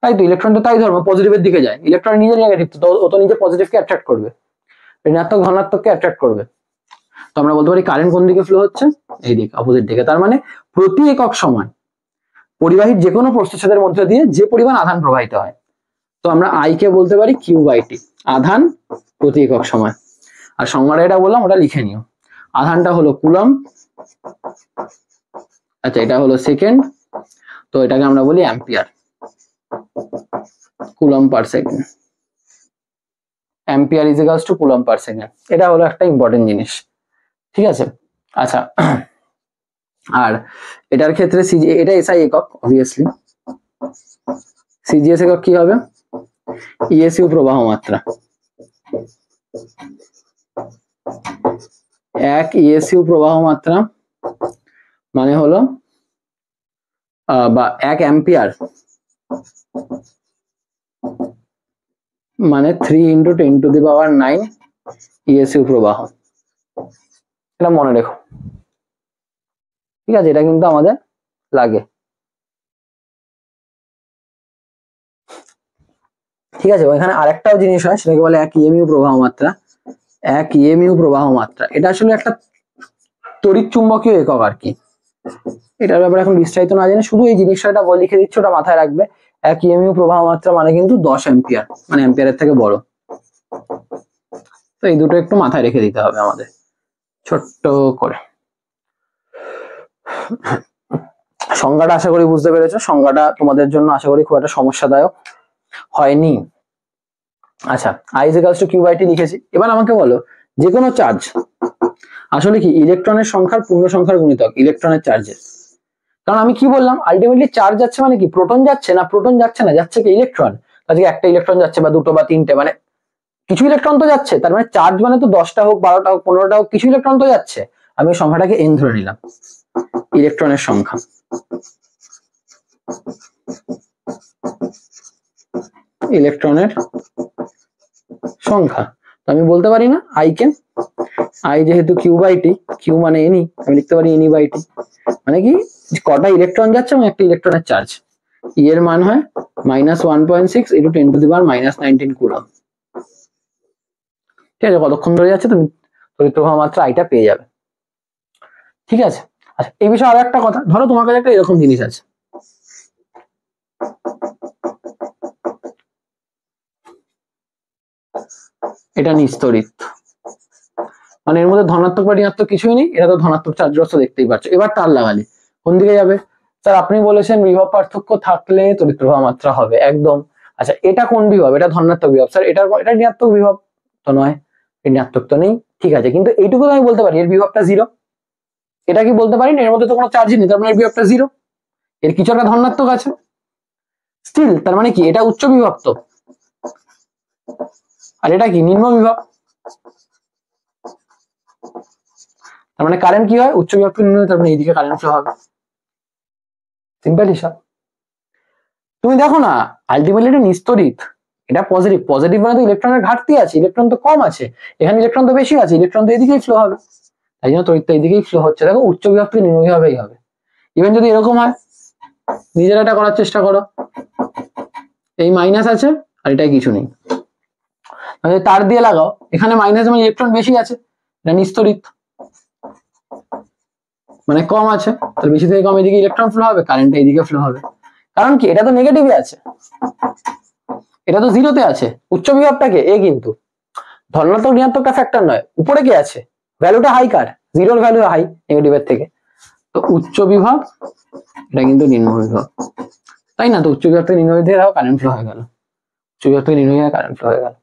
তাই তো? ইলেকট্রন তো তাই ধর্ম, পজিটিভের দিকে যায়। ইলেকট্রন নিজে নেগেটিভ, তো ও তো নিজে পজিটিভকে অ্যাট্রাক্ট করবে, ঋণাত্মক ধনাত্মককে অ্যাট্রাক্ট করবে। তো আমরা বলতে পারি কারেন্ট কোন দিকে ফ্লো হচ্ছে? এই দিকে, অপোজিট দিকে। তার মানে প্রতি একক সময় পরিবাহীর যে কোনো প্রস্থচ্ছেদের মধ্যে দিয়ে যে পরিমাণ আধান প্রবাহিত হয়, তো আমরা আই কে বলতে পারি কিউ বাই টি, আধান প্রতি একক সময়। আর সংজ্ঞাটা এটা বললাম, ওটা লিখে নিও। আধানটা হলো কুলম, আচ্ছা এটা হলো সেকেন্ড, তো এটাকে আমরা বলি ampere, coulomb per second. Ampere is equals two coulomb per second, এটা হলো একটা ইম্পর্টেন্ট জিনিস, ঠিক আছে? আচ্ছা, আর এটার ক্ষেত্রে এটা এসআই একক, অবভিয়াসলি সিজিএস একক কি হবে? ইএসইউ প্রবাহ মাত্রা, এক ইএসইউ প্রবাহ মাত্রা মানে হলো বা এক অ্যাম্পিয়ার মানে 3 × 10⁹ ইএসইউ প্রবাহ। এটা মনে রেখো, ঠিক আছে? এটা কিন্তু আমাদের লাগে, ঠিক আছে? এখানে আরেকটাও জিনিস হয়, সেটাকে বলে এক ইএমইউ প্রবাহ মাত্রা, এক ইএমইউ প্রবাহ মাত্রা। এটা আসলে একটা তড়িৎ চুম্বকীয় একক আর কি। এটার ব্যাপারে এখন বিস্তারিত না জেনে শুধু এই জিনিসটা লিখে দিচ্ছি, ওটা মাথায় রাখবে। এক ইএমইউ প্রবাহ মাত্রা মানে কিন্তু 10 অ্যাম্পিয়ার, মানে অ্যাম্পিয়ারের থেকে বড়। তো এই দুটো একটু মাথায় রেখে দিতে হবে আমাদের ছোট্ট করে। সংজ্ঞাটা আশা করি বুঝতে পেরেছো। সংজ্ঞাটা তোমাদের জন্য আশা করি খুব একটা সমস্যাদায়ক হয়নি। আচ্ছা, I is equals to Q by T লিখেছি। এবার আমাকে বলো যে কোনো চার্জ আসলে কি ইলেকট্রনের সংখ্যার পূর্ণ সংখ্যার গুণিতক, ইলেকট্রনের চার্জের। কারণ আমি কি বললাম, আলটিমেটলি চার্জ যাচ্ছে মানে কি, প্রোটন যাচ্ছে না, প্রোটন যাচ্ছে না, যাচ্ছে কি ইলেকট্রন। আজকে একটা ইলেকট্রন যাচ্ছে বা দুটো বা তিনটে, মানে কিছু ইলেকট্রন তো যাচ্ছে। তার মানে চার্জ মানে তো 10টা হোক, 12টা হোক, 15টা হোক, কিছু ইলেকট্রন তো যাচ্ছে। আমি সংখ্যাটাকে n ধরে নিলাম, ইলেকট্রনের সংখ্যা। ইলেকট্রনের সংখ্যা, তো আমি বলতে পারি না আই কে আই যেহেতু কিউ বাই টি, কিউ মানে এনই, আমি লিখতে পারি এনই বাই টি, মানে কি কটা ইলেকট্রন যাচ্ছে এবং একটা ইলেকট্রনের চার্জ, ই এর মান হয় -1.6 × 10⁻⁻19 কুলম। ঠিক আছে, কতক্ষণ ধরে যাচ্ছে তুমি তড়িৎ প্রবাহ মাত্রা আইটা পেয়ে যাবে। ঠিক আছে, আচ্ছা এই বিষয়ে আরো একটা কথা, ধরো তোমার কাছে একটা এরকম জিনিস আছে, এটা নিস্তড়িত, মানে এর মধ্যে ধনাত্মক বা ঋণাত্মক কিছুই নেই, এটা তো ধনাত্মক চার্জগ্রস্ত দেখতেই পাচ্ছ। এবার তার লাগালে কোন দিকে যাবে? স্যার আপনি বলেছেন বিভব পার্থক্য থাকলে তড়িৎ প্রবাহ মাত্রা হবে, একদম। আচ্ছা এটা কোন বিভব? এটা ধনাত্মক বিভব। স্যার এটা ঋণাত্মক বিভব তো নয়, ঋণাত্মক তো নেই, ঠিক আছে, কিন্তু এইটুকু আমি বলতে পারি এর বিভবটা 0। এটা কি বলতে পারি না এর মধ্যে তো কোনো চার্জ নেই, তার মানে এর বিভবটা 0, এর কিছু একটা ধনাত্মক আছে স্টিল, তার মানে কি এটা উচ্চ বিভব তো, আর এটা কি নিম্ন বিভব, তার মানে কারেন্ট কি হয় উচ্চ বিভব থেকে নিম্ন, তার মানে এইদিকে কারেন্ট ফ্লো হবে, সিম্পল হিসাব। তুমি দেখো না আলটিমেটলি এটা নিস্তড়িত, এটা পজিটিভ, পজিটিভ মানে তো ইলেকট্রনের ঘাটতি আছে, ইলেকট্রন তো কম আছে, এখানে ইলেকট্রন তো বেশি আছে, ইলেকট্রন তো এদিকেই ফ্লো হবে, তাই জন্য তড়িৎটা এদিকেই ফ্লো হচ্ছে। দেখো উচ্চ বিভব থেকে নিম্ন বিভবেই হবে। ইভেন যদি এরকম হয়, নিজেরা এটা করার চেষ্টা করো, এই মাইনাস আছে আর এটা কিছু নেই, তার দিয়ে লাগাও, এখানে মাইনাস মানে ইলেকট্রন বেশি আছে, এটা নিস্তড়িত মানে কম আছে, তাহলে বেশি থেকে কম এদিকে ইলেকট্রন ফ্লো হবে, কারেন্টটা এইদিকে ফ্লো হবে। কারণ কি এটা তো নেগেটিভে আছে, এটা তো 0-তে আছে, উচ্চ বিভবটাকে এ, কিন্তু ধনাত্মক ঋণাত্মকটা ফ্যাক্টর নয়, উপরে কি আছে ভ্যালুটা হাই, কার 0-র ভ্যালু হাই নেগেটিভের থেকে, তো উচ্চ বিভব এটা কিন্তু নিম্ন বিভব, তাই না? তো উচ্চ বিভব থেকে নিম্ন বিভবে কারেন্ট ফ্লো হয়ে গেল, উচ্চ বিভব থেকে নিম্ন বিভবে কারেন্ট ফ্লো হয়ে গেল।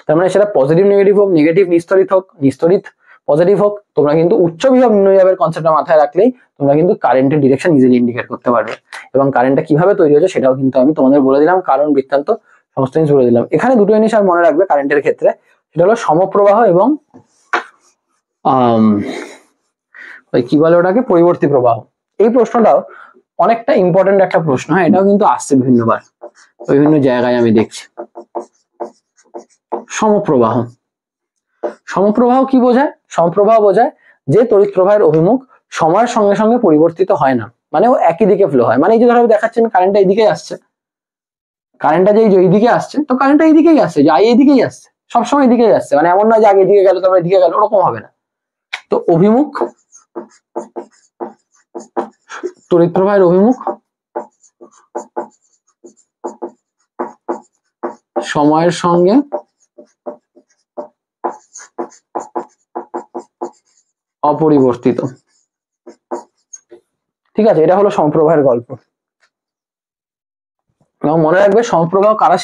তার মানে সেটা পজিটিভ নেগেটিভ হোক, নেগেটিভ নিস্তড়িত হোক, নিস্তড়িত পজিটিভ হোক, তোমরা কিন্তু উচ্চ বিভব নিম্ন বিভবের কনসেপ্টটা মাথায় রাখলেই তোমরা কিন্তু কারেন্টের ডিরেকশন ইজিলি ইন্ডিকেট করতে পারবে, এবং কারেন্টটা কিভাবে তৈরি হচ্ছে সেটাও কিন্তু আমি তোমাদের বলে দিলাম, কারণ বৃত্তান্ত সমস্ত জিনিস বলে দিলাম। এখানে দুটো জিনিস আর মনে রাখবে কারেন্টের ক্ষেত্রে, সেটা হলো সমপ্রবাহ এবং কি বলে ওটাকে, পরিবর্তী প্রবাহ। এই প্রশ্নটাও অনেকটা ইম্পর্টেন্ট একটা প্রশ্ন, হ্যাঁ এটাও কিন্তু আসছে বিভিন্নবার, বিভিন্ন জায়গায় আমি দেখছি। সমপ্রবাহ, সমপ্রবাহ কি বোঝায়? সমপ্রবাহ বোঝায় যে তড়িৎ প্রবাহের অভিমুখ সময়ের সঙ্গে সঙ্গে পরিবর্তিত হয় না, মানে ও একই দিকে ফ্লো হয়। মানে এই যে ধরো দেখাচ্ছি আমি কারেন্টটা এইদিকে আসছে, কারেন্টটা যে এইদিকে আসছে, তো কারেন্টটা এইদিকেই আসছে, যে আই এইদিকেই আসছে, সবসময় এইদিকেই আসছে, মানে এমন না যে আগে এদিকে গেল তারপরে এদিকে গেল, ওরকম হবে না। তো অভিমুখ, তড়িৎ প্রবাহের অভিমুখ সময়ের সঙ্গে অপরিবর্তিত, ঠিক আছে, এটা হলো সমপ্রবাহের গল্প। এবং মনে রাখবে সমপ্রবাহ কারা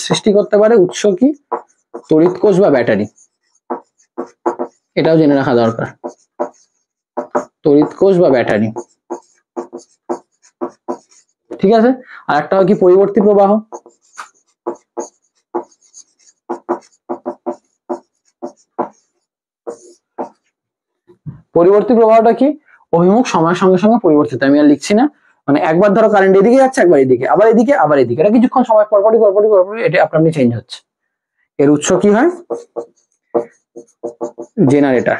সৃষ্টি করতে পারে, উৎস কি, তড়িৎ কোষ বা ব্যাটারি, এটাও জেনে রাখা দরকার, তড়িৎ কোষ বা ব্যাটারি, ঠিক আছে। আর একটা হয় কি পরিবর্তী প্রবাহ, পরিবর্তী প্রবাহটা কি, অভিমুখ সময়ের সঙ্গে সঙ্গে পরিবর্তিত, আমি আর লিখছি না, মানে একবার ধরো কারেন্ট এদিকে যাচ্ছে, একবার এদিকে, আবার এদিকে, আবার এদিকে, এটা কিছুক্ষণ সময় পরপরই এটা আপনি চেঞ্জ হচ্ছে। এর উৎস কি হয়, জেনারেটর,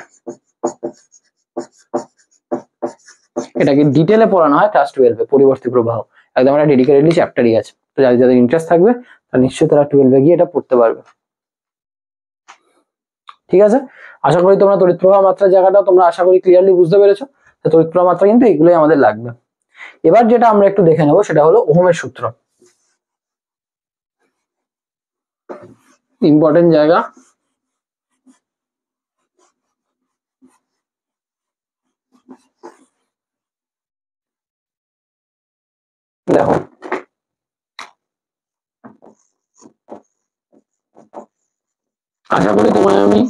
এটাকে ডিটেলে পড়ানো হয় ক্লাস 12-এ, পরিবর্তী প্রবাহ, একদম একটা ডেডিকেটেডলি চ্যাপ্টারই আছে, তো যাদের ইন্টারেস্ট থাকবে তারা নিশ্চয়ই তারা 12-এ গিয়ে এটা পড়তে পারবে, ঠিক আছে। আশা করি তোমরা তড়িৎ প্রবাহ মাত্রার জায়গাটা তোমরা আশা করি ক্লিয়ারলি বুঝতে পেরেছো। তড়িৎ প্রবাহ মাত্রা কিন্তু এগুলোই আমাদের লাগবে। এবার যেটা আমরা একটু দেখে নেবো সেটা হলো ওহমের সূত্র, ইম্পর্টেন্ট জায়গা। দেখো আশা করি তোমায় আমি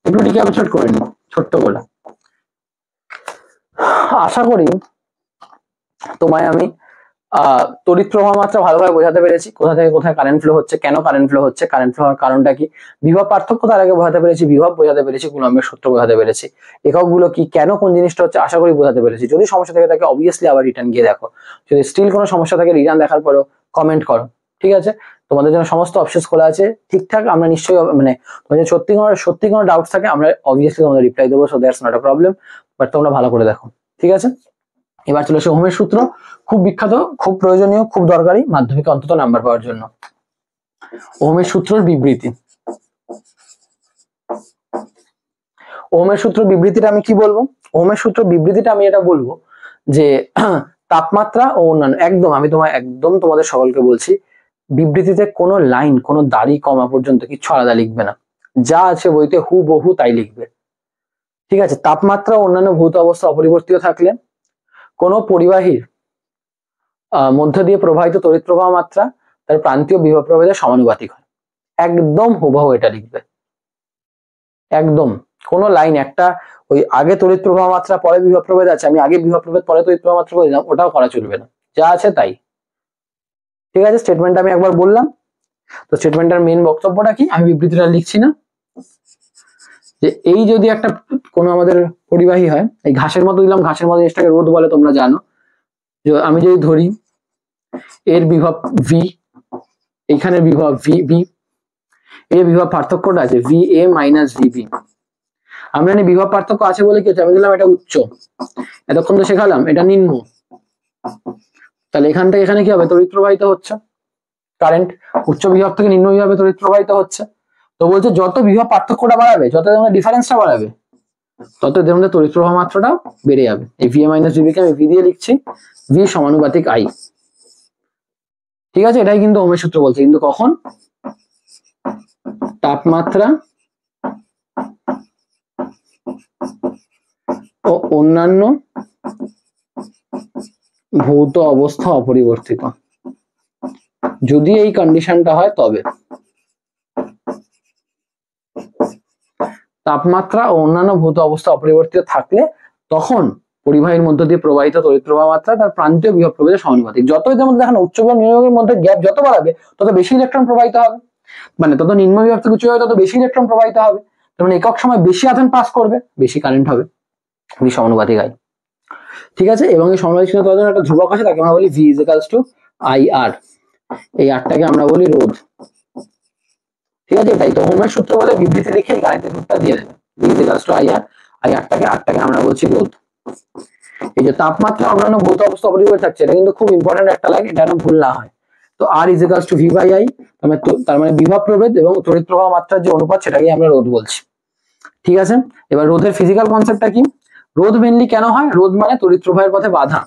একটু রিক্যাপচার করে নিই ছোট্ট করে, আশা করি তোমায় আমি তড়িৎ প্রবাহ মাত্রা ভালোভাবে বোঝাতে পেরেছি, কোথা থেকে কোথায় কারেন্ট ফ্লো হচ্ছে, কেন কারেন্ট ফ্লো হচ্ছে, কারেন্ট ফ্লো হওয়ার কারণটা কি, বিভব পার্থক্য তার আগে বোঝাতে পেরেছি, বিভব বোঝাতে পেরেছি, কুলম্বের সূত্র বোঝাতে পেরেছি, এককগুলো কি, কেন কোন জিনিসটা হচ্ছে আশা করি বোঝাতে পেরেছি। যদি সমস্যা থেকে থাকে অবভিয়াসলি আবার রিটার্ন গিয়ে দেখো, যদি স্টিল কোনো সমস্যা থাকে রিটার্ন দেখার পরেও কমেন্ট করো, ঠিক আছে। তোমাদের জন্য সমস্ত অপশন খোলা আছে ঠিকঠাক। আমরা নিশ্চয়ই মানে তোমাদের সত্যি কোনো ডাউটস থাকে আমরা অবভিয়াসলি তোমাদের রিপ্লাই দেবো, so that's not a problem, but তোমরা ভালো করে দেখো, ঠিক আছে। এবার চলে আসে ওহমের সূত্র, খুব বিখ্যাত, খুব প্রয়োজনীয়, খুব দরকারি মাধ্যমিকে অন্তত নাম্বার পাওয়ার জন্য। ওহমের সূত্রের বিবৃতি। ওহমের সূত্র বিবৃতিটা আমি কি বলবো? ওহমের সূত্র বিবৃতিটা আমি এটা বলবো যে তাপমাত্রা ও অন্যান্য, একদম আমি তোমাদের সকলকে বলছি, বিবৃতিতে কোনো লাইন, কোনো দাড়ি কমা পর্যন্ত কিছু আলাদা লিখবে না, যা আছে বইতে হুবহু তাই লিখবে, ঠিক আছে। তাপমাত্রা ও অন্যান্য ভৌত অবস্থা অপরিবর্তিত থাকলে কোনো পরিবাহীর মধ্য দিয়ে প্রবাহিত তড়িৎ প্রবাহ মাত্রা তার প্রান্তীয় বিভব প্রভেদের সমানুপাতিক হয়, একদম হুবহু এটা লিখবে, একদম। কোন লাইন একটা ওই আগে তড়িৎ প্রবাহ মাত্রা পরে বিভব প্রভেদ আছে, আমি আগে বিভব প্রভেদ পরে তড়িৎ প্রবাহ মাত্রা করে দিলাম, ওটাও করা চলবে না, যা আছে তাই, ঠিক আছে। স্টেটমেন্টটা আমি একবার বললাম। তো স্টেটমেন্টটার মেইন বক্তব্যটা কি, আমি বিবৃতিটা লিখছি না, যে এই যদি একটা কোনো আমাদের পরিবাহী হয়, এই ঘাসের মতো দিলাম, ঘাসের মতো জিনিসটাকে রোধ বলে তোমরা জানো, যে আমি যদি ধরি এর বিভব ভি, এইখানের বিভব ভি বি, এর বিভব পার্থক্যটা আছে V A minus V B. আমরা জানি বিভব পার্থক্য আছে বলে কি হচ্ছে, আমি দিলাম এটা উচ্চ, এতক্ষণ তো শেখালাম এটা নিম্ন, তাহলে এখান থেকে এখানে কি হবে, তড়িৎ প্রবাহিত হচ্ছে কারেন্ট, উচ্চ বিভব থেকে নিম্ন বিভবে তড়িৎ প্রবাহিত হচ্ছে। তো বলছে যত বিভব পার্থক্যটা বাড়াবে, যত ডিফারেন্সটা বাড়াবে, তত এদের মধ্যে তড়িৎ প্রবাহ মাত্রাটা বেড়ে যাবে। এই V A minus V K আমি ভি দিয়ে লিখছি, ভি সমানুপাতিক আই, ঠিক আছে। এটাই কিন্তু ওহমের সূত্র বলছে, কিন্তু কখন, তাপমাত্রা ও অন্যান্য ভৌত অবস্থা অপরিবর্তিত, যদি এই কন্ডিশনটা হয় তবে। তাপমাত্রা ও অন্যান্য ভৌত অবস্থা অপরিবর্তিত থাকলে তখন পরিবাহীর মধ্য দিয়ে প্রবাহিত তড়িৎ প্রবাহ মাত্রা তার প্রান্তীয় বিভব প্রভেদের সমানুপাতিক। যত এদের মধ্যে দেখেন উচ্চ বিভব নিম্ন বিভবের মধ্যে গ্যাপ যত বাড়াবে তত বেশি ইলেকট্রন প্রবাহিত হবে, মানে তত নিম্ন বিভব থেকে উচ্চ বিভব তত বেশি ইলেকট্রন প্রবাহিত হবে, তার মানে একক সময় বেশি আধান পাস করবে, বেশি কারেন্ট হবে, ভি সমানুপাতিক আই, ঠিক আছে। এবং এই সমানুপাতিক চিহ্ন একটা ধ্রুবক আছে, তাকে আমরা বলি V is equals to I R, এই আরটাকে আমরা বলি রোধ, ঠিক আছে। এটাই তো ওহমের সূত্র বলে বিবৃতি লিখে এই গাণিতিক রূপটা দিয়ে দেবে, V is equals to I R, I আরটাকে আমরা বলছি রোধ। এই যে তাপমাত্রা অন্যান্য ভৌত অবস্থা অপরিবর্তিত থাকছে, এটা কিন্তু খুব ইম্পর্টেন্ট একটা লাইন, এটা যেন ভুল না হয়। তো R is equals to V by I, তার মানে বিভব প্রভেদ এবং তড়িৎ প্রবাহ মাত্রার যে অনুপাত সেটাকে আমরা রোধ বলছি, ঠিক আছে। এবার রোধের ফিজিক্যাল কনসেপ্টটা কি, রোধ মেইনলি কেন হয়, রোধ মানে তড়িৎ প্রবাহের পথে বাধা,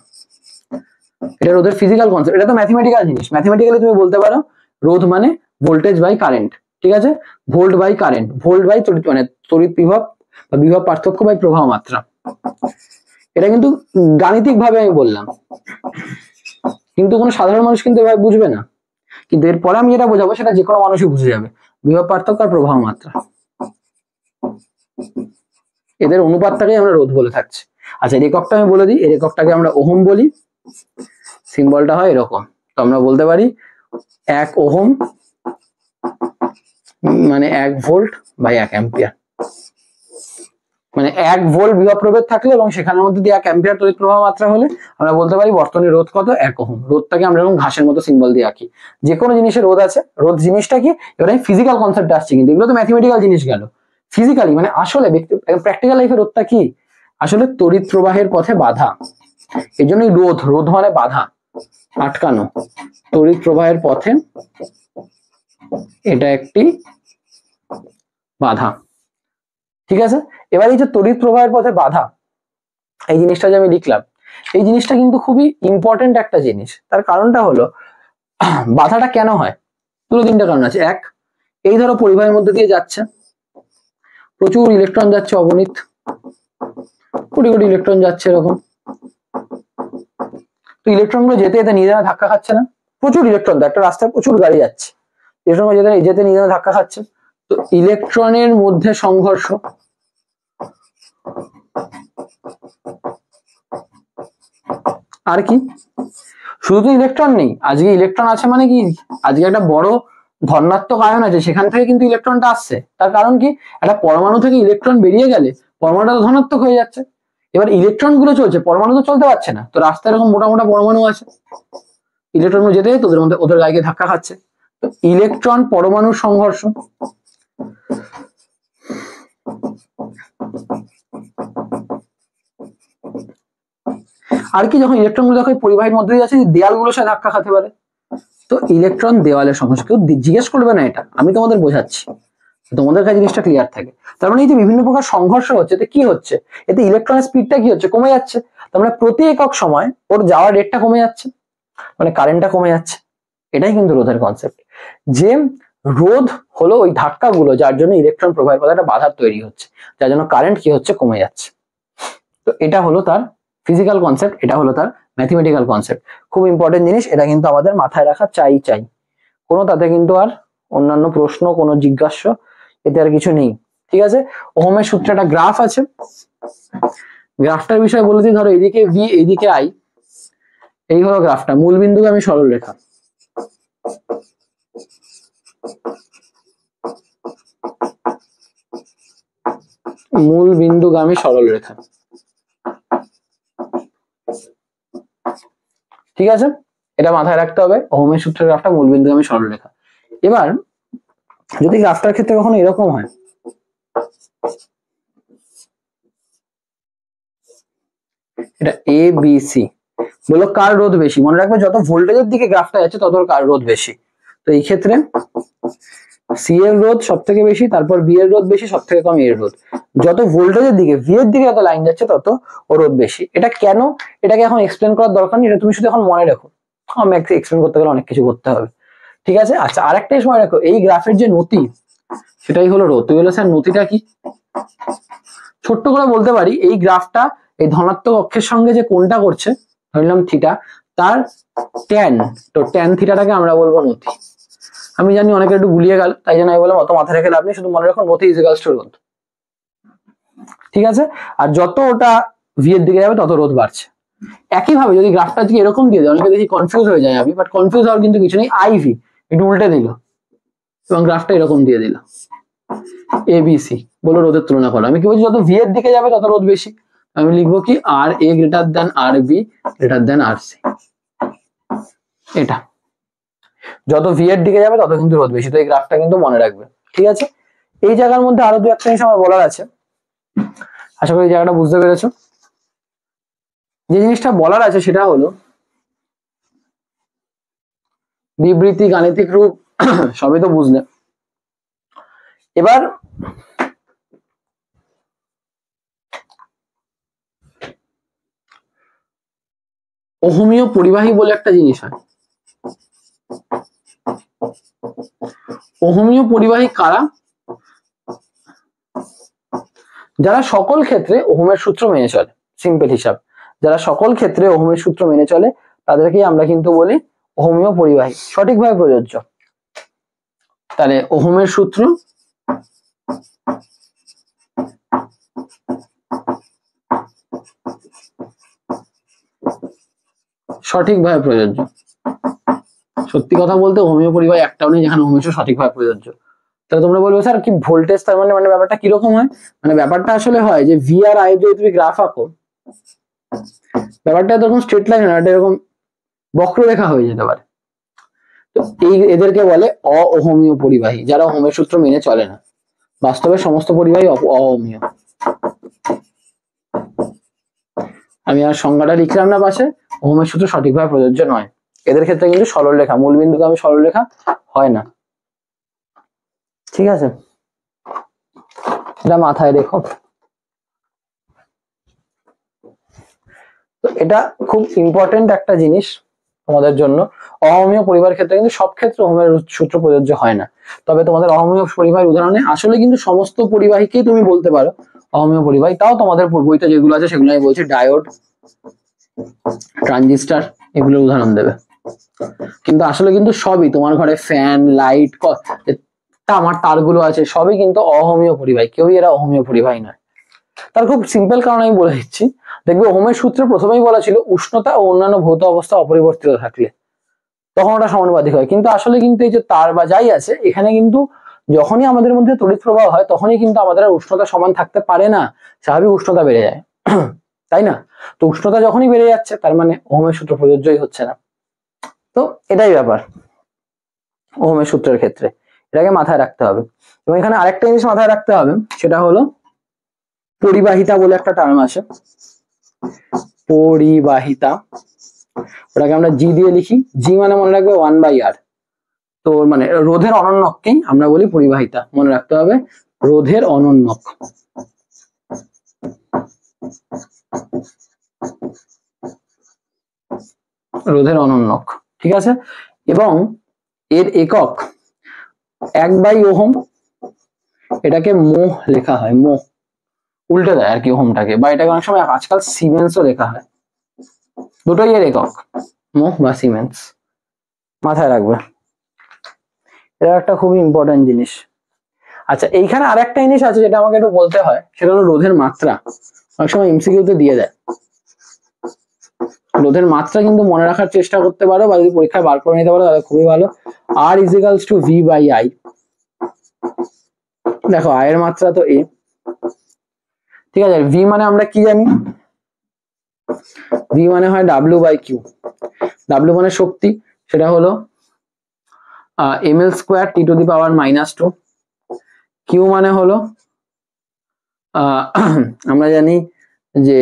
এটা রোধের ফিজিক্যাল কনসেপ্ট, এটা তো ম্যাথমেটিক্যাল জিনিস। ম্যাথমেটিক্যালি তুমি বলতে পারো রোধ মানে ভোল্টেজ বাই কারেন্ট, ঠিক আছে, volt by current, volt by তড়িৎ মানে তড়িৎ বিভব বা বিভব পার্থক্য বাই প্রবাহ মাত্রা। এটা কিন্তু গাণিতিক ভাবে আমি বললাম, কিন্তু কোনো সাধারণ মানুষ কিন্তু এভাবে বুঝবে না, কিন্তু এরপরে আমি যেটা বোঝাবো সেটা যে কোনো মানুষই বুঝে যাবে, বিভব পার্থক্য আর প্রবাহ মাত্রা, এদের অনুপাতটাকে আমরা রোধ বলে থাকছি। আচ্ছা এর এককটা আমি বলে দিই, এর এককটাকে আমরা ওহম বলি, সিম্বলটা হয় এরকম। তো আমরা বলতে পারি 1 ওহম মানে 1 ভোল্ট বাই 1 অ্যাম্পিয়ার, মানে 1 ভোল্ট বিভব প্রভেদ থাকলে এবং সেখানের মধ্যে দিয়ে 1 অ্যাম্পিয়ার তড়িৎ প্রবাহ মাত্রা হলে আমরা বলতে পারি বর্তনীর রোধ কত, 1 ওহম। রোধটাকে আমরা এরকম ঘাসের মতো সিম্বল দিয়ে আঁকি, যে কোনো জিনিসের রোধ আছে, রোধ জিনিসটা কি, এবার আমি ফিজিক্যাল কনসেপ্টে আসছি, কিন্তু এগুলো তো ম্যাথমেটিক্যাল জিনিস গেল। ফিজিক্যালি মানে আসলে প্র্যাকটিক্যাল লাইফে রোধটা কি, আসলে তড়িৎ প্রবাহের পথে বাধা, এই জন্যই রোধ, রোধ মানে বাধা, আটকানো তড়িৎ প্রবাহের পথে, এটা একটি বাধা, ঠিক আছে। এবার এই যে তড়িৎ প্রবাহের পথে বাধা, এই জিনিসটা যে আমি লিখলাম, এই জিনিসটা কিন্তু খুবই ইম্পর্টেন্ট একটা জিনিস। তার কারণটা হলো বাধাটা কেন হয়, দুটো তিনটা কারণ আছে। এক, এই ধরো পরিবাহের মধ্যে দিয়ে যাচ্ছে, প্রচুর ইলেকট্রন যাচ্ছে অগণিত, কোটি কোটি ইলেকট্রন যাচ্ছে এরকম, তো ইলেকট্রন গুলো যেতে যেতে নিজেরা ধাক্কা খাচ্ছে না, প্রচুর ইলেকট্রন, একটা রাস্তায় প্রচুর গাড়ি যাচ্ছে, ইলেকট্রন যেতে যেতে নিজেরা ধাক্কা খাচ্ছে, তো ইলেকট্রনের মধ্যে সংঘর্ষ, আর কি, শুধু তো ইলেকট্রন নেই, আজকে ইলেকট্রন আছে মানে কি, আজকে একটা বড় ধনাত্মক আয়ন আছে, সেখান থেকে কিন্তু ইলেকট্রনটা আসছে, তার কারণ কি, একটা পরমাণু থেকে ইলেকট্রন বেরিয়ে গেলে পরমাণুটা তো ধনাত্মক হয়ে যাচ্ছে, এবার ইলেকট্রন গুলো চলছে, পরমাণু তো চলতে পারছে না, তো রাস্তায় এরকম মোটা মোটা পরমাণু আছে, ইলেকট্রন গুলো যেতে তোদের মধ্যে ওদের গায়ে ধাক্কা খাচ্ছে, তো ইলেকট্রন পরমাণুর সংঘর্ষ, আর কি যখন ইলেকট্রন গুলো যখন পরিবাহীর মধ্যে দিয়ে যাচ্ছে দেয়ালগুলোর সাথে ধাক্কা খেতে পারে, তো ইলেকট্রন দেওয়ালের সংঘর্ষ। কেউ জিজ্ঞেস করবে না, এটা আমি তোমাদের বোঝাচ্ছি, তোমাদের কাছে জিনিসটা ক্লিয়ার থাকে। তার মানে এই যে বিভিন্ন প্রকার সংঘর্ষ হচ্ছে, এতে কি হচ্ছে, এতে ইলেকট্রনের স্পিডটা কি হচ্ছে, কমে যাচ্ছে। তার মানে প্রতি একক সময় ওর যাওয়ার রেটটা কমে যাচ্ছে, মানে কারেন্টটা কমে যাচ্ছে। এটাই কিন্তু রোধের কনসেপ্ট, যে রোধ হলো ওই ধাক্কাগুলো যার জন্য ইলেকট্রন প্রবাহের পথে একটা বাধা তৈরি হচ্ছে, যার জন্য কারেন্ট কি হচ্ছে, কমে যাচ্ছে। তো এটা হলো তার ফিজিক্যাল কনসেপ্ট, এটা হলো তার ম্যাথমেটিক্যাল কনসেপ্ট। খুব ইম্পর্টেন্ট জিনিস, এটা কিন্তু আমাদের মাথায় রাখা চাই। কোনো তাতে কিন্তু আর অন্যান্য প্রশ্ন, কোনো জিজ্ঞাস্য এতে আর কিছু নেই, ঠিক আছে। ওহমের সূত্রে একটা গ্রাফ আছে, গ্রাফটার বিষয়ে বলে দিই। ধরো এদিকে ভি, এইদিকে আই, এই হলো গ্রাফটা। মূল বিন্দুকে আমি সরল রেখা, মূল বিন্দুগামী সরল রেখা, ঠিক আছে। এটা মাথায় রাখতে হবে, ওহমের সূত্রের গ্রাফটা মূল বিন্দুগামী সরল রেখা। এবার যদি গ্রাফটার ক্ষেত্রে কখনো এরকম হয়, এটা এ বি সি, বলো কার রোধ বেশি। মনে রাখবে যত ভোল্টেজের দিকে গ্রাফটা যাচ্ছে তত কার রোধ বেশি। তো এই ক্ষেত্রে সি এর রোধ সব থেকে বেশি, তারপর বি এর রোধ বেশি, সব থেকে কম এর রোধ। যত ভোল্টেজের দিকে, ভি এর দিকে যত লাইন যাচ্ছে তত ও রোধ বেশি। এটা কেন, এটাকে এখন এক্সপ্লেন করার দরকার নেই, এটা তুমি শুধু এখন মনে রাখো। আমি এক্সপ্লেন করতে গেলে অনেক কিছু করতে হবে, ঠিক আছে। আচ্ছা, আরেকটাই সময় রাখো, এই গ্রাফের যে নতি সেটাই হলো রোধ। তুমি বলে স্যার নতিটা কি? ছোট্ট করে বলতে পারি, এই গ্রাফটা এই ধনাত্মক অক্ষের সঙ্গে যে কোণটা করছে, ধরলাম থিটা, তার ট্যান, তো ট্যান থিটাটাকে আমরা বলবো নতি। আমি জানি অনেকে একটু গুলিয়ে গেল, তাই জন্য আমি বললাম অত মাথায় রেখে লাভ নেই, শুধু মনে রাখো নতি ইজিক্যালস টু রোধ, ঠিক আছে। আর যত ওটা ভি এর দিকে যাবে তত রোধ বাড়ছে। একইভাবে যদি গ্রাফটা যদি এরকম দিয়ে দেয়, অনেকে দেখি কনফিউজ হয়ে যায় আমি, বাট কনফিউজ হওয়ার কিন্তু কিছু নেই। আই ভি একটু উল্টে দিল এবং গ্রাফটা এরকম দিয়ে দিল এ বি সি, বলো রোধের তুলনা করো। আমি কি বলছি, যত ভি এর দিকে যাবে তত রোধ বেশি। আমি লিখবো কি, আর এ গ্রেটার দেন আর বি গ্রেটার দেন আর সি। এটা যত ভি এর দিকে যাবে তত কিন্তু রোধ বেশি। তো এই গ্রাফটা কিন্তু মনে রাখবে, ঠিক আছে। এই জায়গার মধ্যে আরো দু একটা জিনিস আমার বলার আছে, আশা করি এই জায়গাটা বুঝতে পেরেছো। যে জিনিসটা বলার আছে সেটা হলো বিবৃতি, গাণিতিক রূপ সবই তো বুঝলে। এবার ওহমীয় পরিবাহী বলে একটা জিনিস হয়। ওহমীয় পরিবাহী কারা? যারা সকল ক্ষেত্রে ওহমের সূত্র মেনে চলে। সিম্পল হিসাব, যারা সকল ক্ষেত্রে ওহমের সূত্র মেনে চলে তাদেরকেই আমরা কিন্তু বলি ওহমীয় পরিবাহী, সঠিকভাবে প্রযোজ্য। তাহলে ওহমের সূত্র সঠিকভাবে প্রযোজ্য। সত্যি কথা বলতে ওহমীয় পরিবাহী একটাও নেই যেখানে ওহমের সূত্র সঠিকভাবে প্রযোজ্য। তাহলে তোমরা বলবে স্যার কি ভোল্টেজ, তার মানে ব্যাপারটা কিরকম হয়? মানে ব্যাপারটা আসলে হয় যে ভি আর আই যদি তুমি গ্রাফ আঁকো, ব্যাপারটা এরকম স্ট্রেট লাইন না, এটা এরকম বক্ররেখা হয়ে যেতে পারে। তো এই এদেরকে বলে অওহমীয় পরিবাহী, যারা ওহমের সূত্র মেনে চলে না। বাস্তবে সমস্ত পরিবাহী অওহমীয়। আমি আর সংজ্ঞাটা লিখলাম না পাশে, ওহমের সূত্র সঠিকভাবে প্রযোজ্য নয়। এদের ক্ষেত্রে কিন্তু সরল রেখা, মূল বিন্দুকে আমি সরল রেখা হয় না, ঠিক আছে। এটা মাথায় রেখো। তো এটা খুব ইম্পর্টেন্ট একটা জিনিস তোমাদের জন্য। অহমীয় পরিবারের ক্ষেত্রে কিন্তু সব ক্ষেত্রে ওহমের সূত্র প্রযোজ্য হয় না। তবে তোমাদের অহমীয় পরিবাহীর উদাহরণে আসলে কিন্তু সমস্ত পরিবাহীকেই তুমি বলতে পারো অহমীয় পরিবাহী। তাও তোমাদের বইতে যেগুলো আছে সেগুলো আমি বলছি, ডায়োড, ট্রানজিস্টর, এগুলোর উদাহরণ দেবে। কিন্তু আসলে কিন্তু সবই তোমার ঘরে ফ্যান, লাইট, আমার তারগুলো আছে, সবই কিন্তু অহমীয় পরিবাহী, কেউই এরা অহমীয় পরিবাহী নয়। তার খুব সিম্পল কারণ আমি বলে দিচ্ছি। দেখবে ওহমের সূত্রে প্রথমেই বলা ছিল উষ্ণতা ও অন্যান্য ভৌত অবস্থা অপরিবর্তিত থাকলে তখন ওটা সমানুপাতিক হয়। কিন্তু আসলে কিন্তু এই যে তার বা যাই আছে, এখানে কিন্তু যখনই আমাদের মধ্যে তড়িৎ প্রবাহ হয় তখনই কিন্তু আমাদের আর উষ্ণতা সমান থাকতে পারে না, স্বাভাবিক উষ্ণতা বেড়ে যায়, তাই না? তো উষ্ণতা যখনই বেড়ে যাচ্ছে তার মানে ওহমের সূত্র প্রযোজ্যই হচ্ছে না। তো এটাই ব্যাপার। ওহমের সূত্রের ক্ষেত্রে, এটাকে মাথায় রাখতে হবে। এবং এখানে আরেকটা জিনিস মাথায় রাখতে হবে, সেটা হলো পরিবাহিতা বলে একটা টার্ম আছে, পরিবাহিতা, ওটাকে আমরা জি দিয়ে লিখি। জি মানে মনে রাখবে 1/r। তো মানে রোধের অনন্যককেই আমরা বলি পরিবাহিতা, মনে রাখতে হবে, রোধের অনন্যক। রোধের অনন্যক, ঠিক আছে। এবং এর একক 1/ওহম, এটাকে মোহ লেখা হয়, মোহ উল্টে দেয় আর কি ওহমটাকে, বা এটাকে অনেক সময় আজকাল সিমেন্সও লেখা হয়, দুটোই এর একক, মোহ বা সিমেন্স, মাথায় রাখবে। এটা একটা খুবই ইম্পর্টেন্ট জিনিস। আচ্ছা, এইখানে আর একটা জিনিস আছে যেটা আমাকে একটু বলতে হয়, সেটা হলো রোধের মাত্রা। অনেক সময় এমসিকিউতে দিয়ে দেয়, রোধের মাত্রা কিন্তু মনে রাখার চেষ্টা করতে পারো, বা যদি পরীক্ষায় বার করে নিতে পারো তাহলে খুবই ভালো। R is equals to V/I। দেখো I এর মাত্রা তো A, ঠিক আছে। V মানে আমরা কি জানি, V মানে হয় W/Q। W মানে শক্তি, সেটা হলো ml² T⁻²। Q মানে হলো আমরা জানি যে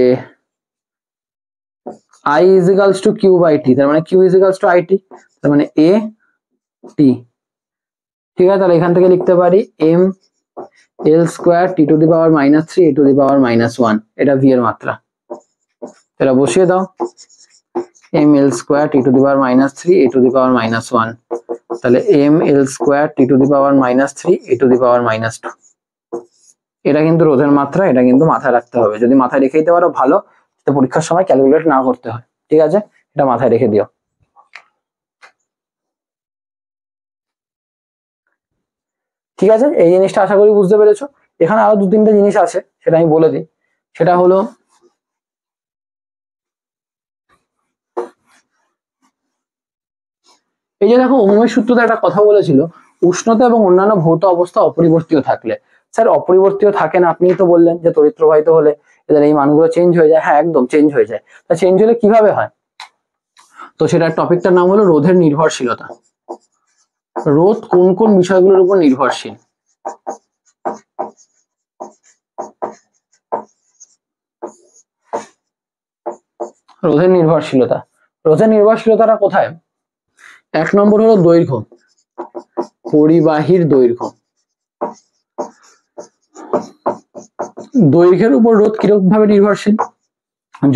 I ইজিক্যালস টু Q/T, তার মানে Q ইজিক্যালস টু IT, তার মানে AT, ঠিক আছে। তাহলে এখান থেকে লিখতে পারি ml² T⁻³ এটা V এর মাত্রা। এটা বসিয়ে দাও, ml² T⁻³ তাহলে ml² T⁻³ এটা কিন্তু রোধের মাত্রা, এটা কিন্তু মাথায় রাখতে হবে। যদি মাথায় রেখে দিতে পারো ভালো, পরীক্ষার সময় ক্যালকুলেট না করতে হয়, ঠিক আছে। এটা মাথায় রেখে দিও, ঠিক আছে। এই জিনিসটা আশা করি বুঝতে পেরেছো। এখানে আরো 2-3টে জিনিস আছে, সেটা আমি বলে দিই। সেটা হলো এই যে দেখো, ওহমের সূত্রতে একটা কথা বলেছিল, উষ্ণতা এবং অন্যান্য ভৌত অবস্থা অপরিবর্তিত থাকলে। স্যার অপরিবর্তিত থাকে না, আপনি তো বললেন যে তড়িৎ প্রবাহিত হলে এদের এই মানগুলো চেঞ্জ হয়ে যায়। হ্যাঁ, একদম চেঞ্জ হয়ে যায়। তা চেঞ্জ হলে কিভাবে হয়? তো সেটার টপিকটার নাম হলো রোধের নির্ভরশীলতা। রোধ কোন কোন বিষয়গুলোর উপর নির্ভরশীল? রোধের নির্ভরশীলতা, রোধের নির্ভরশীলতাটা কোথায়? 1 নম্বর হলো দৈর্ঘ্য, পরিবাহীর দৈর্ঘ্য। দৈর্ঘ্যের উপর রোধ কিরকম ভাবে নির্ভরশীল?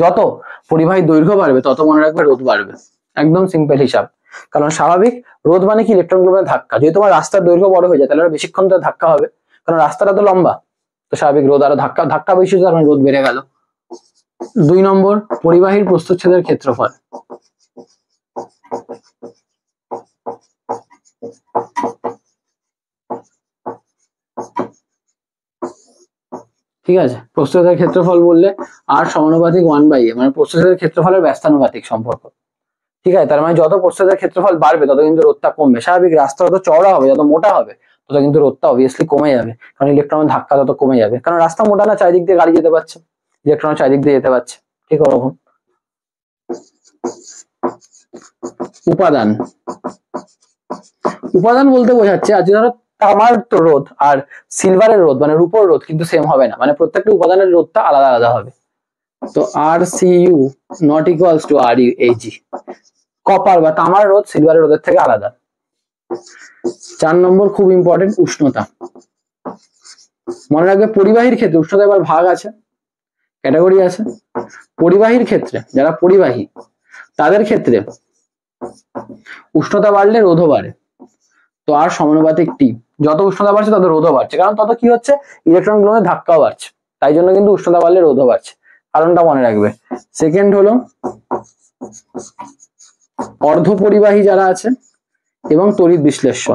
যত পরিবাহীর দৈর্ঘ্য বাড়বে তত মনে রাখবে রোধ বাড়বে, একদম সিম্পল হিসাব। কারণ স্বাভাবিক রোধ মানে কি? ইলেকট্রনগুলোর ধাক্কা। যদি তোমার রাস্তার দৈর্ঘ্য বড় হয়ে যায় তাহলে বেশিক্ষণ তো ধাক্কা হবে, কারণ রাস্তাটা তো লম্বা, তো স্বাভাবিক রোধ আরো ধাক্কা বেশি, তার মানে রোধ বেড়ে গেল। 2 নম্বর পরিবাহীর প্রস্থচ্ছেদের ক্ষেত্রফল। ঠিক আছে, প্রস্থচ্ছেদের ক্ষেত্রফল বললে আর সমানুপাতিক 1/a, মানে প্রস্থচ্ছেদের ক্ষেত্রফলের ব্যস্তানুপাতিক সম্পর্ক। ঠিক আছে, তার মানে যত প্রস্থচ্ছেদের ক্ষেত্রফল বাড়বে তত কিন্তু রোধটা কমবে। স্বাভাবিক, রাস্তা যত চওড়া হবে, যত মোটা হবে, তত কিন্তু রোধটা অবভিয়াসলি কমে যাবে, কারণ ইলেকট্রনের ধাক্কা তত কমে যাবে। কারণ রাস্তা মোটা না, চারিদিক দিয়ে গাড়ি যেতে পারছে, ইলেকট্রন চারিদিক দিয়ে যেতে পারছে, ঠিক ওরকম। উপাদান, উপাদান বলতে বোঝাচ্ছে আজ ধরো তামার রোধ আর সিলভারের রোধ মানে রূপোর রোধ কিন্তু সেম হবে না, মানে প্রত্যেকটা উপাদানের রোধটা আলাদা আলাদা হবে। তো RCU not equals to RUAG। Copper বা তামার রোধ সিলভারের রোধের থেকে আলাদা। 4 নম্বর খুব ইম্পর্টেন্ট, উষ্ণতা। মনে রাখবে পরিবাহীর ক্ষেত্রে উষ্ণতা এবার ভাগ আছে, ক্যাটাগরি আছে। পরিবাহীর ক্ষেত্রে, যারা পরিবাহী তাদের ক্ষেত্রে উষ্ণতা বাড়লে রোধও বাড়ে। তো আর সমানুপাতিক টি, যত উষ্ণতা বাড়ছে তত রোধও বাড়ছে, কারণ তত কি হচ্ছে? ইলেকট্রনগুলোর ধাক্কাও বাড়ছে, তাই জন্য কিন্তু উষ্ণতা বাড়লে রোধও বাড়ছে, কারণটা মনে রাখবে। সেকেন্ড হলো অর্ধপরিবাহী যারা আছে এবং তড়িৎ বিশ্লেষ্য।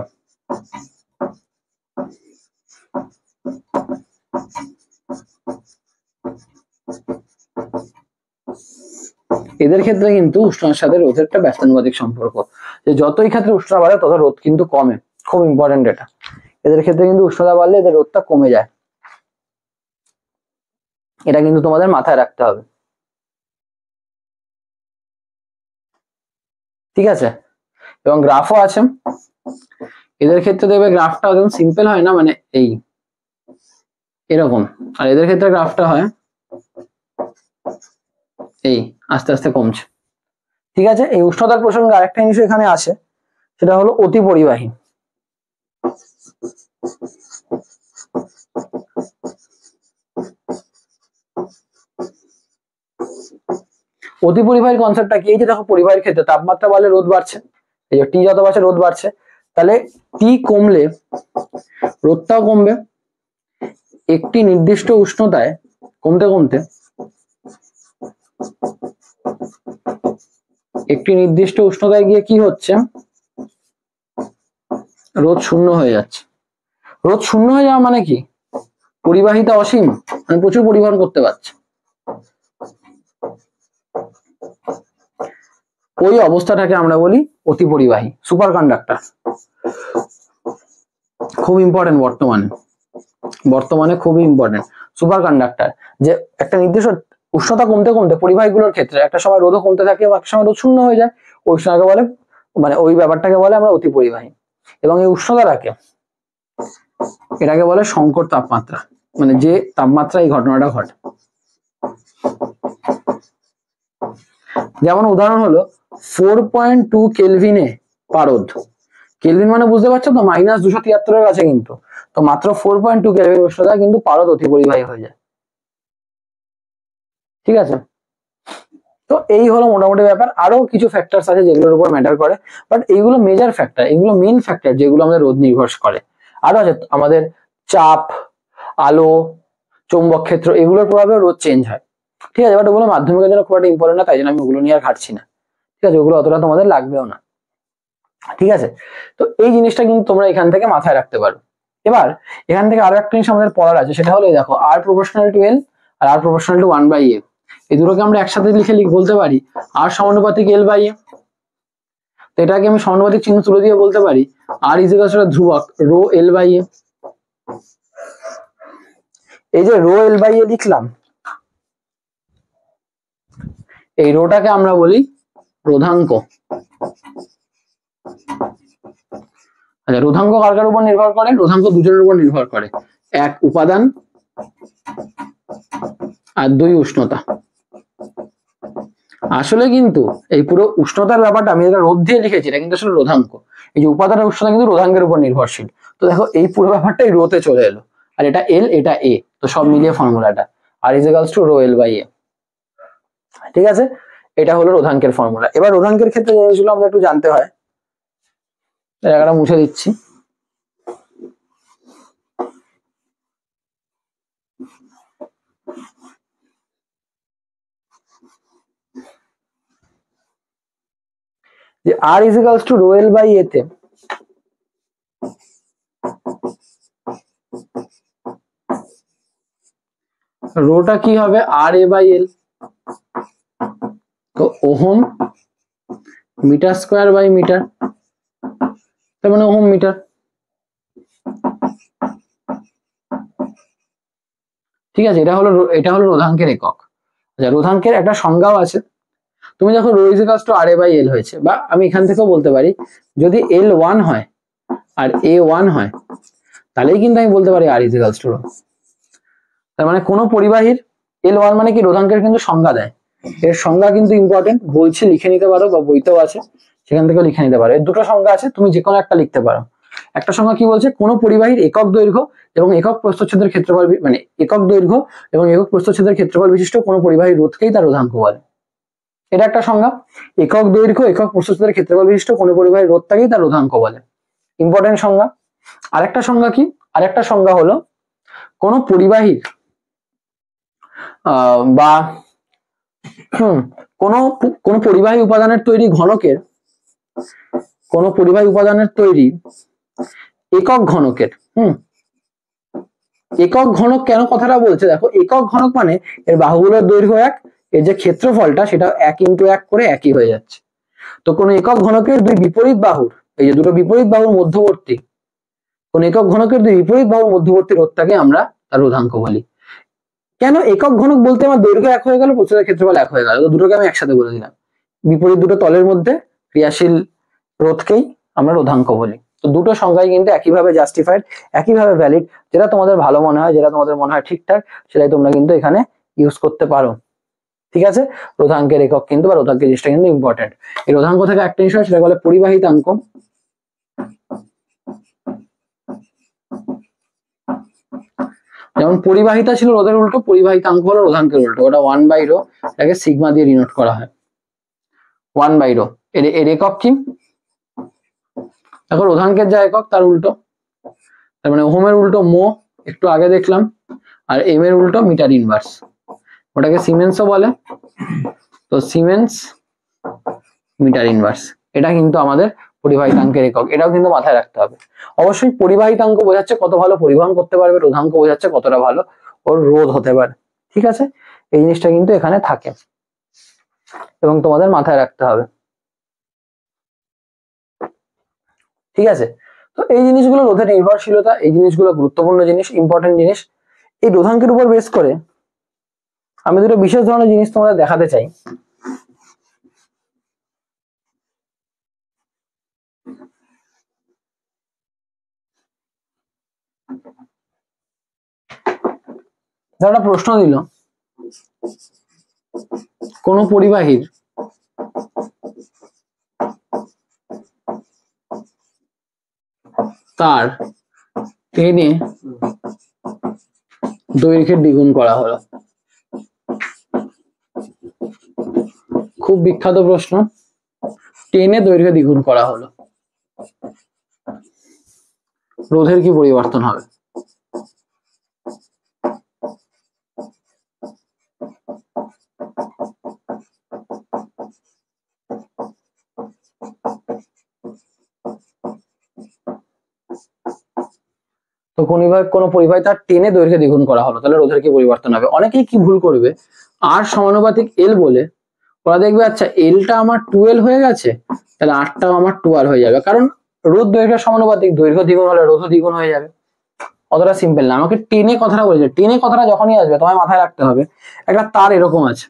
এদের ক্ষেত্রে কিন্তু উষ্ণতার সাথে রোধের একটা ব্যস্তানুপাতিক সম্পর্ক, যে যতই ক্ষেত্রে উষ্ণতা বাড়ে তত রোধ কিন্তু কমে। খুব ইম্পর্টেন্ট এটা, এদের ক্ষেত্রে কিন্তু উষ্ণতা বাড়লে এদের রোধটা কমে যায়, এটা কিন্তু তোমাদের মাথায় রাখতে হবে, ঠিক আছে। এবং গ্রাফও আছে, এদের ক্ষেত্রে দেখবে গ্রাফটা একদম সিম্পল হয় না, মানে এই এরকম, আর এদের ক্ষেত্রে গ্রাফটা হয় এই আস্তে আস্তে কমছে। ঠিক আছে, এই উষ্ণতার প্রসঙ্গে আরেকটা জিনিস এখানে আসে, সেটা হলো অতি পরিবাহী। অতি পরিবাহীর কনসেপ্টটা কি? এই যে দেখো পরিবাহীর ক্ষেত্রে তাপমাত্রা বাড়লে রোধ বাড়ছে, এই যে টি যত বাড়ছে রোধ বাড়ছে, তাহলে টি কমলে রোধটাও কমবে। একটি নির্দিষ্ট উষ্ণতায় কমতে কমতে একটি নির্দিষ্ট উষ্ণতায় গিয়ে কি হচ্ছে, রোধ শূন্য হয়ে যাচ্ছে। রোধ শূন্য হয়ে যাওয়া মানে কি? পরিবাহিতা অসীম, মানে প্রচুর পরিবহন করতে পারছে। ওই অবস্থাটাকে আমরা বলি অতি পরিবাহী, সুপার কন্ডাক্টর। খুব ইম্পর্টেন্ট, বর্তমানে খুবই ইম্পর্টেন্ট সুপার কন্ডাক্টর। যে একটা নির্দিষ্ট উষ্ণতা কমতে কমতে পরিবাহীগুলোর ক্ষেত্রে একটা সময় রোধও কমতে থাকে এবং একটা সময় রোধ শূন্য হয়ে যায়, ওই উষ্ণতাকে বলে, মানে ওই ব্যাপারটাকে বলে আমরা অতি পরিবাহী। এবং এই উষ্ণতাটাকে, এটাকে বলে সংকট তাপমাত্রা, মানে যে তাপমাত্রা এই ঘটনাটা ঘটে। যেমন উদাহরণ হলো 4.2 কেলভিনে পারদ। কেলভিন মানে বুঝতে পারছো তো, -273 কাছে, কিন্তু তো মাত্র 4.2 কেলভিন উষ্ণতায় কিন্তু পারদ অতি পরিবাহী হয়ে যায়। ঠিক আছে, তো এই হলো মোটামুটি ব্যাপার। আরো কিছু ফ্যাক্টরস আছে যেগুলোর উপর ম্যাটার করে, বাট এইগুলো মেজর ফ্যাক্টর, এগুলো মেইন ফ্যাক্টর যেগুলো আমাদের রোধ নির্ভর করে। আরো আছে আমাদের চাপ, আলো, চৌম্বক ক্ষেত্র, এগুলোর প্রভাবে রোধ চেঞ্জ হয়। ঠিক আছে, বাট ওগুলো মাধ্যমিকের জন্য খুব একটা ইম্পর্টেন্ট না, তাই জন্য আমি ওগুলো নিয়ে আর ঘাটছি না। ঠিক আছে, ওগুলো অতটা তোমাদের লাগবেও না। ঠিক আছে, তো এই জিনিসটা কিন্তু তোমরা এখান থেকে মাথায় রাখতে পারো। এবার এখান থেকে আরো একটা জিনিস আমাদের পড়ার আছে, সেটা হলো দেখো আর প্রপোর্শনাল টু এল আর আর প্রপোর্শনাল টু 1/a, এই দুটোকে আমরা একসাথে বলতে পারি আর সমানুপাতিক এল বাই এ। তো এটাকে আমি সমানুপাতিক চিহ্ন তুলে দিয়ে বলতে পারি আর ইজ ইকুয়াল টু ধ্রুবক রো এল বাই এ। এই যে রো এল বাই এ লিখলাম, এই রোটাকে আমরা বলি রোধাঙ্ক। আচ্ছা, রোধাঙ্ক কার কার উপর নির্ভর করে? রোধাঙ্ক দুজনের উপর নির্ভর করে, এক উপাদান আর দুই উষ্ণতা। আসলে কিন্তু এই পুরো উষ্ণতার ব্যাপারটা আমি এটা রোধ দিয়ে লিখেছি, এটা কিন্তু আসলে রোধাঙ্ক। এই যে উপাদানের উষ্ণতা কিন্তু রোধাঙ্কের উপর নির্ভরশীল। তো দেখো এই পুরো ব্যাপারটাই রোতে চলে এলো, আর এটা এল, এটা এ, তো সব মিলিয়ে ফর্মুলাটা R is equals to rho L by A. ঠিক আছে, এটা হলো রোধাঙ্কের ফর্মুলা। এবার রোধাঙ্কের ক্ষেত্রে জিনিসগুলো আমাদের একটু জানতে হয়, জায়গাটা মুছে দিচ্ছি। যে R is equals to rho L by A তে রোটা কি হবে? R A by L. তো ohm metre square by metre, তার মানে ওহম মিটার। ঠিক আছে, এটা হলো রোধাঙ্কের একক। আচ্ছা, রোধাঙ্কের একটা সংজ্ঞাও আছে। তুমি যখন rho is equals to R A by L হয়েছে, বা আমি এখান থেকেও বলতে পারি যদি এল 1 হয় আর এ 1 হয়, তাহলেই কিন্তু আমি বলতে পারি আর ইজ ইকুয়ালস টু রো। তার মানে কোনো পরিবাহীর এল 1 মানে কি, রোধাঙ্কের কিন্তু সংজ্ঞা দেয়। এর সংজ্ঞা কিন্তু ইম্পর্টেন্ট, বলছি লিখে নিতে পারো বা বইতেও আছে, সেখান থেকেও লিখে নিতে পারো। এর দুটো সংজ্ঞা আছে, তুমি যে কোনো একটা লিখতে পারো। একটা সংজ্ঞা কি বলছে? কোনো পরিবাহীর একক দৈর্ঘ্য এবং একক প্রস্থচ্ছেদের ক্ষেত্রফল, মানে একক দৈর্ঘ্য এবং একক প্রস্থচ্ছেদের ক্ষেত্রফল বিশিষ্ট কোনো পরিবাহীর রোধকেই তার রোধাঙ্ক বলে। এটা একটা সংজ্ঞা, একক দৈর্ঘ্য একক প্রস্থচ্ছেদের ক্ষেত্রফল বিশিষ্ট কোনো পরিবাহীর রোধটাকেই তার রোধাঙ্ক বলে। ইম্পর্টেন্ট সংজ্ঞা। আরেকটা সংজ্ঞা কি? আরেকটা সংজ্ঞা হলো কোনো পরিবাহীর বা কোন পরিবাহী উপাদানের তৈরি ঘনকের, কোন পরিবাহী উপাদানের তৈরি একক ঘনকের, একক ঘনক কেন কথাটা বলছে দেখো, একক ঘনক মানে এর বাহুগুলোর দৈর্ঘ্য এক, এর যে ক্ষেত্রফলটা সেটা 1 × 1 করে একই হয়ে যাচ্ছে। তো কোন একক ঘনকের দুই বিপরীত বাহুর, এই যে দুটো বিপরীত বাহুর মধ্যবর্তী, কোন একক ঘনকের দুই বিপরীত বাহুর মধ্যবর্তী রোধটাকে আমরা তার রোধাঙ্ক বলি। কেন একক ঘনক বলতে? আমার দৈর্ঘ্য এক হয়ে গেল, প্রস্থের ক্ষেত্রফল এক হয়ে গেল, তো দুটোকে আমি একসাথে বলে দিলাম। বিপরীত দুটো তলের মধ্যে ক্রিয়াশীল রোধকেই আমরা রোধাঙ্ক বলি। তো দুটো সংখ্যাই কিন্তু একইভাবে জাস্টিফাইড, একইভাবে ভ্যালিড, যেটা তোমাদের ভালো মনে হয়, যেটা তোমাদের মনে হয় ঠিকঠাক, সেটাই তোমরা কিন্তু এখানে ইউজ করতে পারো। ঠিক আছে, রোধাঙ্কের একক কিন্তু বা রোধাঙ্কের জিনিসটা কিন্তু ইম্পর্টেন্ট। এই রোধাঙ্ক থেকে একটা জিনিস হয়, সেটা বলে পরিবাহিতাঙ্ক। যেমন পরিবাহিতা ছিল রোধের উল্টো, পরিবাহিতাঙ্ক হলো রোধাঙ্কের উল্টো, ওটা 1/ρ, এটাকে সিগমা দিয়ে ডিনোট করা হয়। 1/ρ এর একক কি? দেখো রোধাঙ্কের যা একক তার উল্টো, তার মানে ওহমের উল্টো মো, একটু আগে দেখলাম, আর এম এর উল্টো মিটার ইনভার্স, ওটাকে সিমেন্সও বলে। তো সিমেন্স মিটার ইনভার্স, এটা কিন্তু আমাদের পরিবাহিতাঙ্কের একক, এটাও কিন্তু মাথায় রাখতে হবে। অবশ্যই পরিবাহিতাঙ্ক বোঝাচ্ছে কত ভালো পরিবহন করতে পারবে, রোধাঙ্ক বোঝাচ্ছে কতটা ভালো ওর রোধ হতে পারে। ঠিক আছে, এই জিনিসটা কিন্তু এখানে থাকে এবং তোমাদের মাথায় রাখতে হবে। ঠিক আছে, তো এই জিনিসগুলো রোধের নির্ভরশীলতা, এই জিনিসগুলো গুরুত্বপূর্ণ জিনিস, ইম্পর্টেন্ট জিনিস। এই রোধাঙ্কের উপর বেস করে আমি দুটো বিশেষ ধরনের জিনিস তোমাদের দেখাতে চাই। যারা প্রশ্ন দিল কোন পরিবাহীর তার টেনে দৈর্ঘ্যের দ্বিগুণ করা হলো, খুব বিখ্যাত প্রশ্ন, টেনে দৈর্ঘ্য দ্বিগুণ করা হলো, রোধের কি পরিবর্তন হবে? তো কোন পরিবাহী তার টেনে দৈর্ঘ্য দ্বিগুণ করা হলো, তাহলে রোধের কি পরিবর্তন হবে? অনেকেই কি ভুল করবে, আর সমানুপাতিক এল বলে ওরা দেখবে আচ্ছা এলটা আমার 2L হয়ে গেছে, তাহলে আরটাও আমার 2R হয়ে যাবে, কারণ রোধ দৈর্ঘ্যের সমানুপাতিক, দৈর্ঘ্য দ্বিগুণ হলে রোধও দ্বিগুণ হয়ে যাবে। অতটা সিম্পল না, আমাকে টেনে কথাটা বলেছে, টেনে কথাটা যখনই আসবে তোমায় মাথায় রাখতে হবে একটা তার এরকম আছে,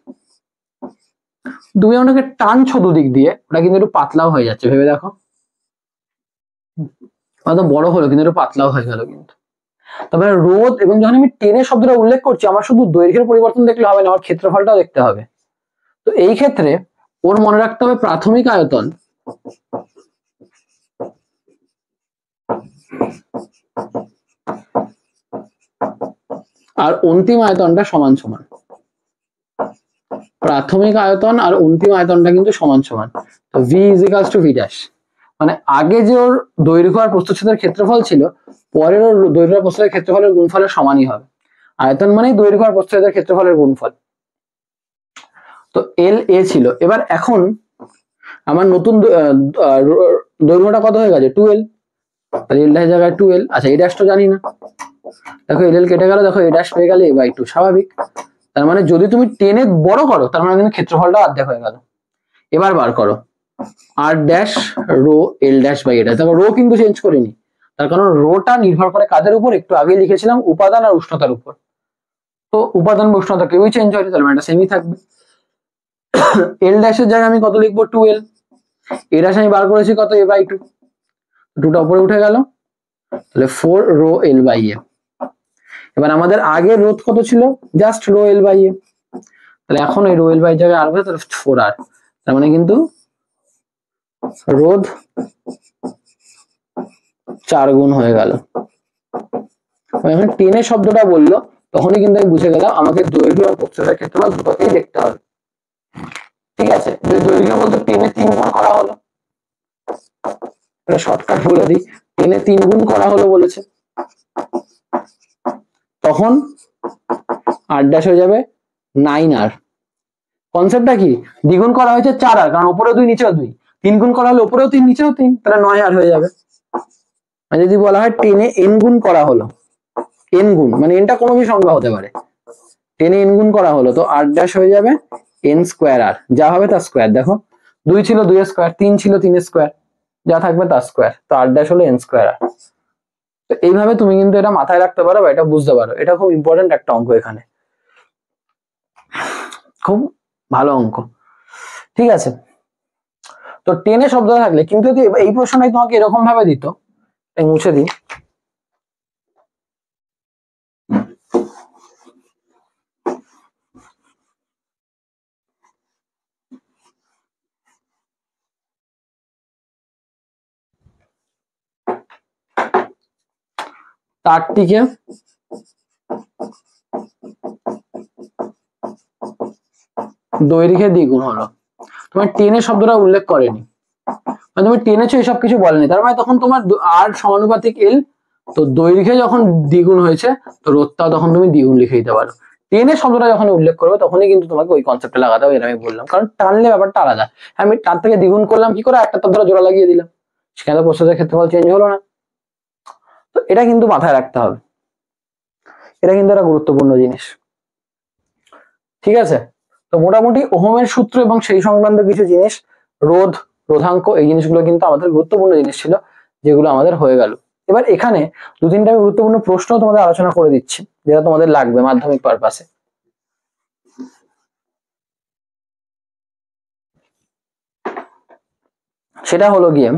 তুমি ওটাকে টানছো দুদিক দিয়ে, ওটা কিন্তু একটু পাতলাও হয়ে যাচ্ছে, ভেবে দেখো, হয়তো বড় হলো কিন্তু একটু পাতলাও হয়ে গেল। কিন্তু তারপরে রোধ, এবং যখন আমি টেনে শব্দটা উল্লেখ করছি, আমার শুধু দৈর্ঘ্যের পরিবর্তন দেখলে হবে না, আমার ক্ষেত্রফলটাও দেখতে হবে। তো এই ক্ষেত্রে ওর মনে রাখতে হবে প্রাথমিক আয়তন আর অন্তিম আয়তনটা সমান সমান, প্রাথমিক আয়তন আর অন্তিম আয়তনটা কিন্তু সমান সমান। তো V is equals to V dash, মানে আগে যে ওর দৈর্ঘ্য আর প্রস্থচ্ছেদের ক্ষেত্রফল ছিল, পরের ওর দৈর্ঘ্য আর প্রস্থচ্ছেদের ক্ষেত্রফলের গুণফলের সমানই হবে। আয়তন মানেই দৈর্ঘ্য আর প্রস্থচ্ছেদের ক্ষেত্রফলের গুণফল। তো এল এ ছিল, এবার এখন আমার নতুন দৈর্ঘ্যটা কত হয়ে গেছে? 2L, তাহলে এল ড্যাশ জায়গায় 2L। আচ্ছা এই ড্যাশটা জানি না, দেখো এল কেটে গেল, দেখো এই ড্যাশ পেয়ে গেলে a/2, স্বাভাবিক। তার মানে যদি তুমি টেনে বড় করো, তার মানে কিন্তু ক্ষেত্রফলটা অর্ধেক হয়ে গেল। এবার বার করো R dash rho L dash by এটা, দেখো রো কিন্তু চেঞ্জ করিনি, তার কারণ রোটা নির্ভর করে কাদের উপর? একটু আগে লিখেছিলাম উপাদান আর উষ্ণতার উপর। তো উপাদান বা উষ্ণতা কেউই চেঞ্জ হয়নি, তাহলে এটা সেমই থাকবে। এল ড্যাশের জায়গায় আমি কত লিখবো? 2L। এ ড্যাশ আমি বার করেছি কত? a/2, 2টা উপরে উঠে গেল, তাহলে 4 রো এল বাই এ। এবার আমাদের আগের রোধ কত ছিল? জাস্ট রো এল বাই এ, তাহলে এখন এই রো এল বাই জায়গায় আর হবে, তাহলে 4R, তার মানে কিন্তু রোধ 4 গুণ হয়ে গেল। এখন টেনে শব্দটা বললো, তখনই কিন্তু আমি বুঝে গেলাম আমাকে দৈর্ঘ্য আর প্রস্থচ্ছেদের ক্ষেত্রফল দুটোকেই দেখতে হবে। ঠিক আছে, দৈর্ঘ্য বলতে টেনে 3 গুণ করা হলো, শর্টকাট বলে দিই, টেনে 3 গুণ করা হলো বলেছে, তখন আর ড্যাশ হয়ে যাবে 9R। কনসেপ্টটা কি? দ্বিগুণ করা হয়েছে 4R, কারণ উপরেও 2 নিচেও 2, 3 গুণ করা হলো উপরেও 3 নিচেও 3, তাহলে 9R হয়ে যাবে। আর যদি বলা হয় টেনে n গুণ করা হলো, n গুণ মানে nটা কোনো भी সংখ্যা হতে পারে, টেনে n গুণ করা হলো, তো r ড্যাশ হয়ে যাবে n স্কোয়ার r, যা হবে তার স্কোয়ার। দেখো 2 ছিল 2 এর স্কোয়ার, 3 ছিল 3 এর স্কোয়ার, যা থাকবে তার স্কোয়ার, তো r ড্যাশ হলো n স্কোয়ার r। তো এইভাবে তুমি কিন্তু এটা মাথায় রাখতে পারো বা এটা বুঝতে পারো, এটা খুব ইম্পর্টেন্ট একটা অঙ্ক, এখানে খুব ভালো অঙ্ক। ঠিক আছে, তো টেনে শব্দ থাকলে কিন্তু যদি এই প্রশ্নটাই তোমাকে এরকম ভাবে দিত মুছে দিই। তারটিকে দৈর্ঘ্যে দ্বিগুণ হলো। তোমার টেনে শব্দটা উল্লেখ করেনি, মানে তুমি টেনেছো এসব কিছু বলেনি, তার মানে তখন তোমার আর সমানুপাতিক এল, তো দৈর্ঘ্যে যখন দ্বিগুণ হয়েছে তো রোধটাও তখন তুমি দ্বিগুণ লিখে দিতে পারো। টেনে শব্দটা যখন উল্লেখ করবে তখনই কিন্তু তোমাকে ওই কনসেপ্টে লাগাতে হবে, এটা আমি বললাম, কারণ টানলে ব্যাপারটা আলাদা। আমি তার থেকে দ্বিগুণ করলাম কি করে, একটা তার দ্বারা জোড়া লাগিয়ে দিলাম, সেখানে তো প্রস্থের ক্ষেত্রফল চেঞ্জ হলো না। তো এটা কিন্তু মাথায় রাখতে হবে, এটা কিন্তু একটা গুরুত্বপূর্ণ জিনিস। ঠিক আছে, তো মোটামুটি ওহমের সূত্র এবং সেই সংক্রান্ত কিছু জিনিস, রোধ, রোধাঙ্ক, এই জিনিসগুলো কিন্তু আমাদের গুরুত্বপূর্ণ জিনিস ছিল, যেগুলো আমাদের হয়ে গেল। এবার এখানে দু তিনটা গুরুত্বপূর্ণ প্রশ্ন তোমাদের আলোচনা করে দিচ্ছি, যেটা তোমাদের লাগবে মাধ্যমিক পারপাসে। সেটা হলো গিয়ে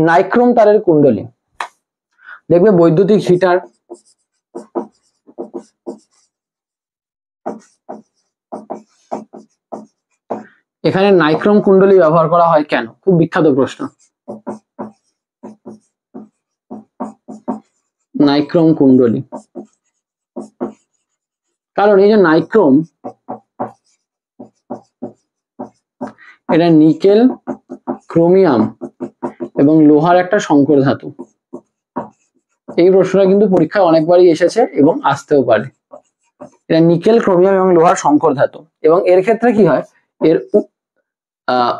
নাইক্রোম তারের কুণ্ডলী। দেখবে বৈদ্যুতিক হিটার, এখানে নাইক্রোম কুণ্ডলী ব্যবহার করা হয় কেন? খুব বিখ্যাত প্রশ্ন। নাইক্রোম কুণ্ডলী, কারণ এই যে নাইক্রোম, এটা নিকেল, ক্রোমিয়াম এবং লোহার একটা সংকর ধাতু। এই প্রশ্নটা কিন্তু পরীক্ষায় অনেকবারই এসেছে এবং আসতেও পারে। এটা নিকেল, ক্রোমিয়াম এবং লোহার সংকর ধাতু, এবং এর ক্ষেত্রে কি হয়, এর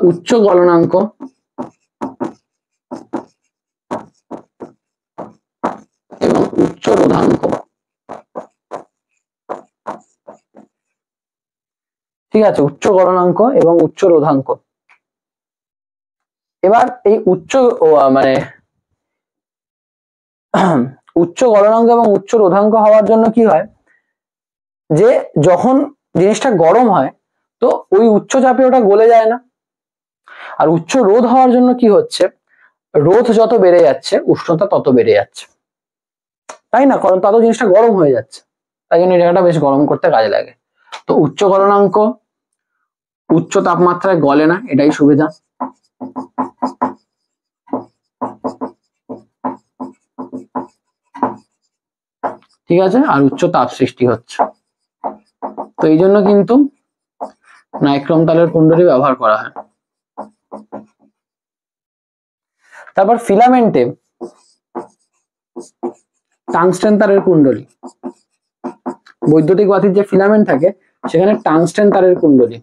উচ্চ গলনাঙ্ক এবং উচ্চ রোধাঙ্ক, ঠিক আছে, উচ্চ গলনাঙ্ক এবং উচ্চ রোধাঙ্ক। এবার এই উচ্চ মানে উচ্চ গলনাঙ্ক এবং উচ্চ রোধাঙ্ক হওয়ার জন্য কি হয়, যে যখন জিনিসটা গরম হয় তো ওই উচ্চ চাপে ওটা গলে যায় না। আর উচ্চ রোধ হওয়ার জন্য কি হচ্ছে, রোধ যত বেড়ে যাচ্ছে উষ্ণতা তত বেড়ে যাচ্ছে, তাই না? কারণ তত জিনিসটা গরম হয়ে যাচ্ছে, তাই জন্য এই জায়গাটা বেশ গরম করতে কাজে লাগে। তো উচ্চ গলনাঙ্ক, উচ্চ তাপমাত্রায় গলে না, এটাই সুবিধা। ঠিক আছে, আর উচ্চ তাপ সৃষ্টি হচ্ছে, তো এই জন্য কিন্তু নাইক্রোম তারের কুণ্ডলী ব্যবহার করা হয়। তারপর ফিলামেন্টে টাংস্টেন তারের কুণ্ডলী, বৈদ্যুতিক বাতির যে ফিলামেন্ট থাকে সেখানে টাংস্টেন তারের কুণ্ডলী।